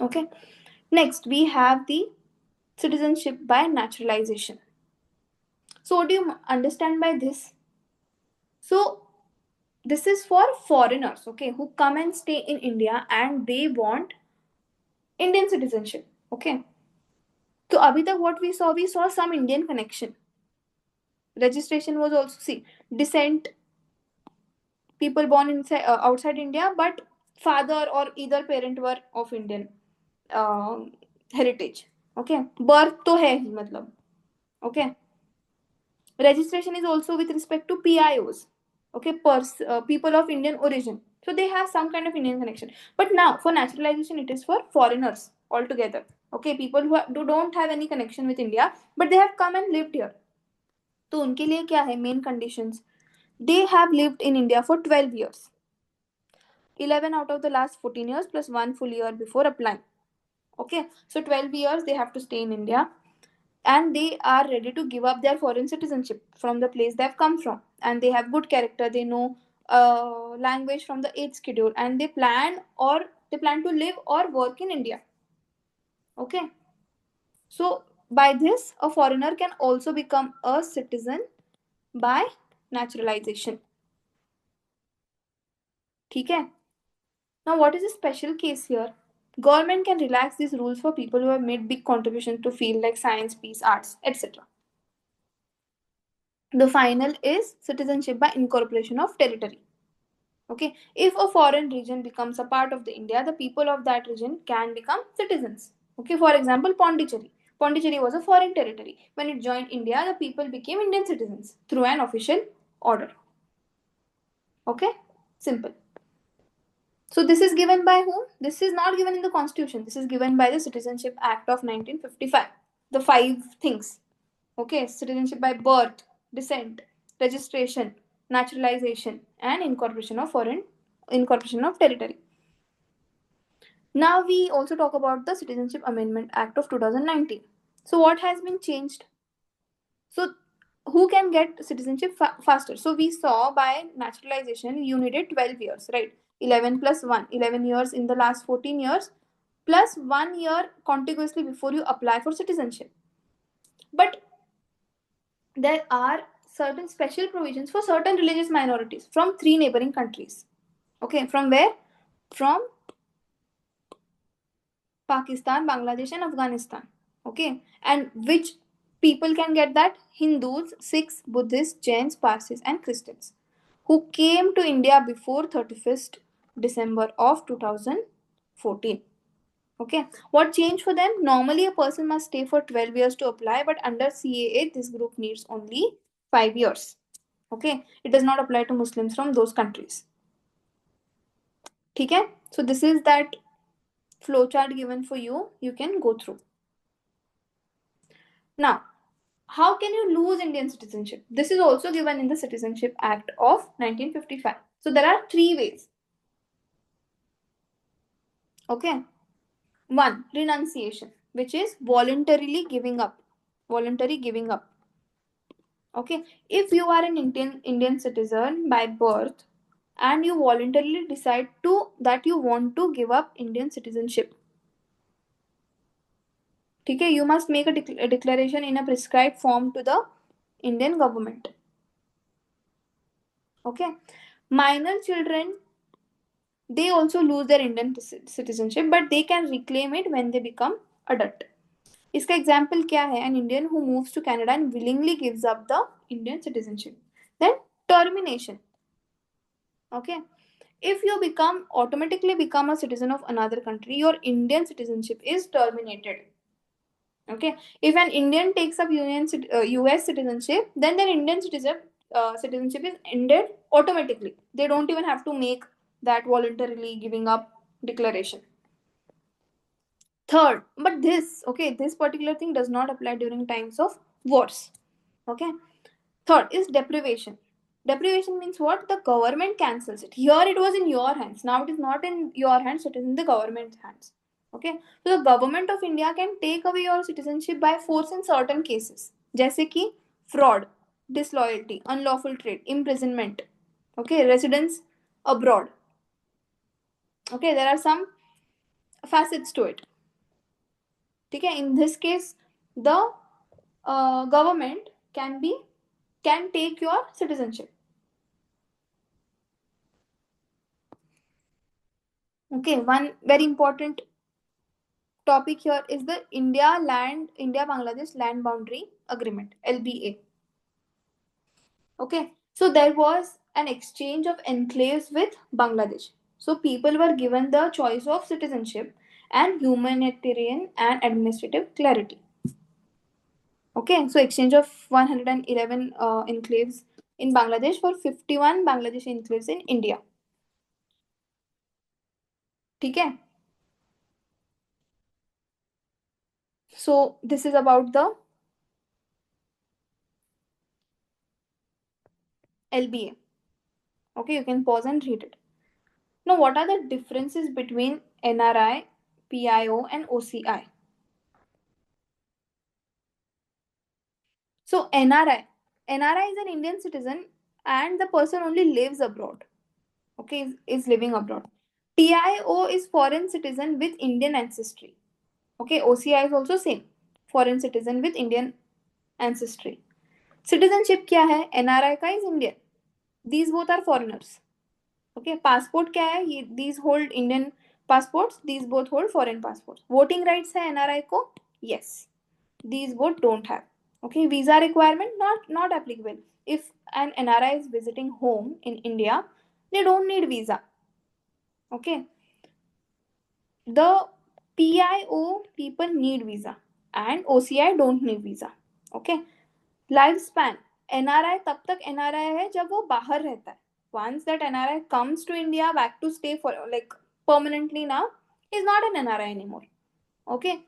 Okay, next we have the citizenship by naturalization. So what do you understand by this? So this is for foreigners, okay, who come and stay in India and they want Indian citizenship. Okay, so abhi tak what we saw some Indian connection. Registration was also, see, descent, people born inside outside India, but father or either parent were of Indian heritage. Okay, birth to hai hi matlab. Okay, registration is also with respect to PIOs. Okay, people of Indian origin. So they have some kind of Indian connection. But now for naturalization, it is for foreigners altogether. Okay, people who don't have any connection with India, but they have come and lived here. तो उनके लिए क्या है main conditions? They have lived in India for 12 years. 11 out of the last 14 years plus 1 full year before applying. Okay, so 12 years they have to stay in India and they are ready to give up their foreign citizenship from the place they have come from, and they have good character, they know language from the 8th schedule, and they plan to live or work in India. Okay, so by this a foreigner can also become a citizen by naturalization. ठीक है. Now what is a special case here? Government can relax these rules for people who have made big contributions to field like science, peace, arts, etc. The final is citizenship by incorporation of territory. Okay, if a foreign region becomes a part of the India, the people of that region can become citizens. Okay, for example, Pondicherry. Pondicherry was a foreign territory. When it joined India, the people became Indian citizens through an official order. Okay, simple. So this is given by whom? This is not given in the Constitution. This is given by the Citizenship Act of 1955. The 5 things. Okay, citizenship by birth, descent, registration, naturalization, and incorporation of territory. Now we also talk about the Citizenship Amendment Act of 2019. So what has been changed? So who can get citizenship faster? So we saw by naturalization you needed 12 years, right? 11 plus 1, 11 years in the last 14 years plus 1 year contiguously before you apply for citizenship. But there are certain special provisions for certain religious minorities from 3 neighboring countries. Okay, from where? From Pakistan, Bangladesh, and Afghanistan. Okay, and which people can get that? Hindus, Sikhs, Buddhists, Jains, Parsis, and Christians who came to India before 31st December of 2014. Okay, what changed for them? Normally, a person must stay for 12 years to apply, but under CAA, this group needs only 5 years. Okay, it does not apply to Muslims from those countries. Okay, so this is that flowchart given for you. You can go through. Now, how can you lose Indian citizenship? This is also given in the Citizenship Act of 1955. So there are three ways. Okay. One, renunciation, which is voluntarily giving up. Voluntary giving up. Okay. If you are an Indian citizen by birth and you voluntarily decide that you want to give up Indian citizenship, okay, you must make a declaration in a prescribed form to the Indian government. Okay. Minor children, they also lose their Indian citizenship, but they can reclaim it when they become adult. इसका example क्या है? An Indian who moves to Canada and willingly gives up the Indian citizenship. Then termination. Okay. If you automatically become a citizen of another country, your Indian citizenship is terminated. Okay. If an Indian takes up US citizenship, then their Indian citizenship is ended automatically. They don't even have to make that voluntarily giving up declaration. Third, but this particular thing does not apply during times of wars. Okay. Third is deprivation. Deprivation means what? The government cancels it. Here it was in your hands. Now it is not in your hands, it is in the government's hands. Okay. So the government of India can take away your citizenship by force in certain cases. जैसे कि fraud, disloyalty, unlawful trade, imprisonment. Okay. Residence abroad. Okay. There are some facets to it. Okay. In this case, the government can take your citizenship. Okay, one very important topic here is the India Bangladesh Land Boundary Agreement, LBA. Okay, so there was an exchange of enclaves with Bangladesh. So people were given the choice of citizenship and humanitarian and administrative clarity. Okay, so exchange of 111 enclaves in Bangladesh for 51 Bangladeshi enclaves in India. ठीक है? So this is about the LBA. Okay, you can pause and read it. Now, what are the differences between NRI, PIO, and OCI? So NRI is an Indian citizen and the person only lives abroad. Okay, is living abroad. PIO is foreign citizen with Indian ancestry. Okay, OCI is also same, foreign citizen with Indian ancestry. Citizenship क्या है? NRI का is Indian. These both are foreigners. Okay, passport क्या है? These hold Indian passports. These both hold foreign passports. Voting rights है NRI को? Yes. These both don't have. Okay, visa requirement not applicable. If an NRI is visiting home in India, they don't need visa. Okay. The PIO people need visa and OCI don't need visa. Okay. Lifespan. NRI तब तक NRI है जब वो बाहर रहता है. Once that NRI comes to India back to stay for like permanently now, is not an NRI anymore. Okay.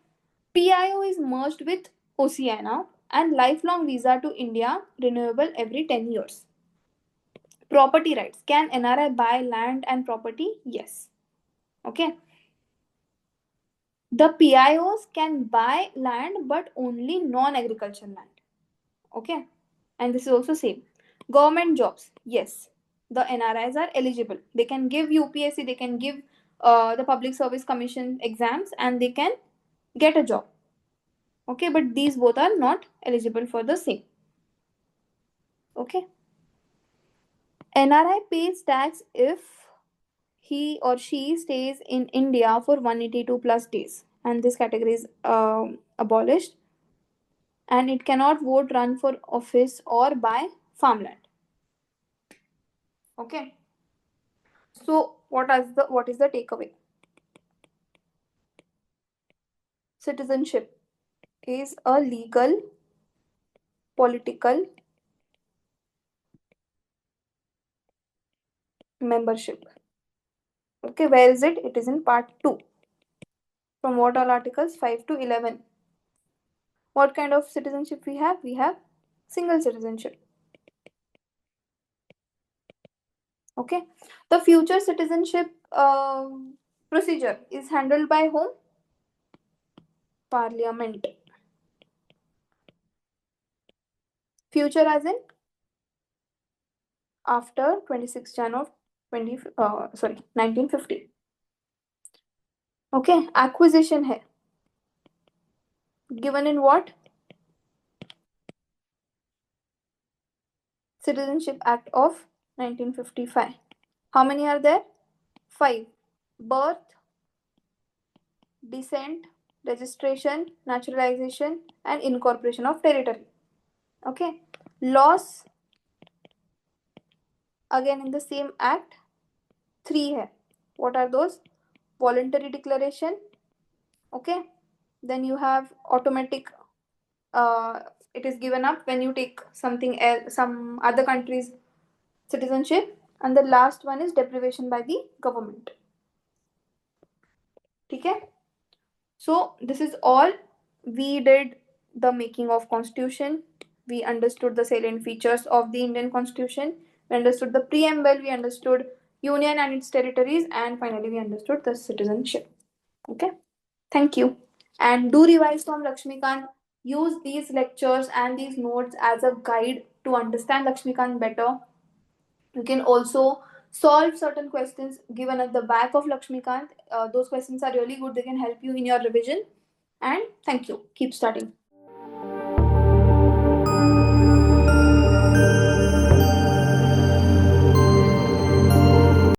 PIO is merged with OCI now and lifelong visa to India renewable every 10 years. Property rights. Can NRI buy land and property? Yes. Okay. The PIOs can buy land but only non-agricultural land. Okay. And this is also same. Government jobs. Yes. The NRIs are eligible. They can give UPSC, they can give the Public Service Commission exams and they can get a job. Okay, but these both are not eligible for the same. Okay. NRI pays tax if he or she stays in India for 182 plus days. and this category is abolished. And it cannot vote, run for office, or buy farmland. Okay. So what is the takeaway? Citizenship is a legal, political membership. Okay, where is it? It is in part 2. From what all articles? 5 to 11. What kind of citizenship we have? We have single citizenship. Okay. The future citizenship procedure is handled by whom? Parliament. Future as in after 26 Jan of 1950. Okay. Acquisition है. Given in what? Citizenship Act of 1955. How many are there? 5. Birth, descent, registration, naturalization, and incorporation of territory. Okay. Laws, again in the same act, 3 hai. What are those? Voluntary declaration. Okay. Then you have automatic, it is given up when you take something else, some other country's citizenship. And the last one is deprivation by the government. Okay. So this is all. We did the making of constitution. We understood the salient features of the Indian constitution. We understood the preamble. We understood union and its territories, and finally we understood the citizenship. Okay. Thank you. And do revise from Lakshmikant. Use these lectures and these notes as a guide to understand Lakshmikant better. You can also solve certain questions given at the back of Lakshmikant. Those questions are really good. They can help you in your revision. And thank you. Keep studying.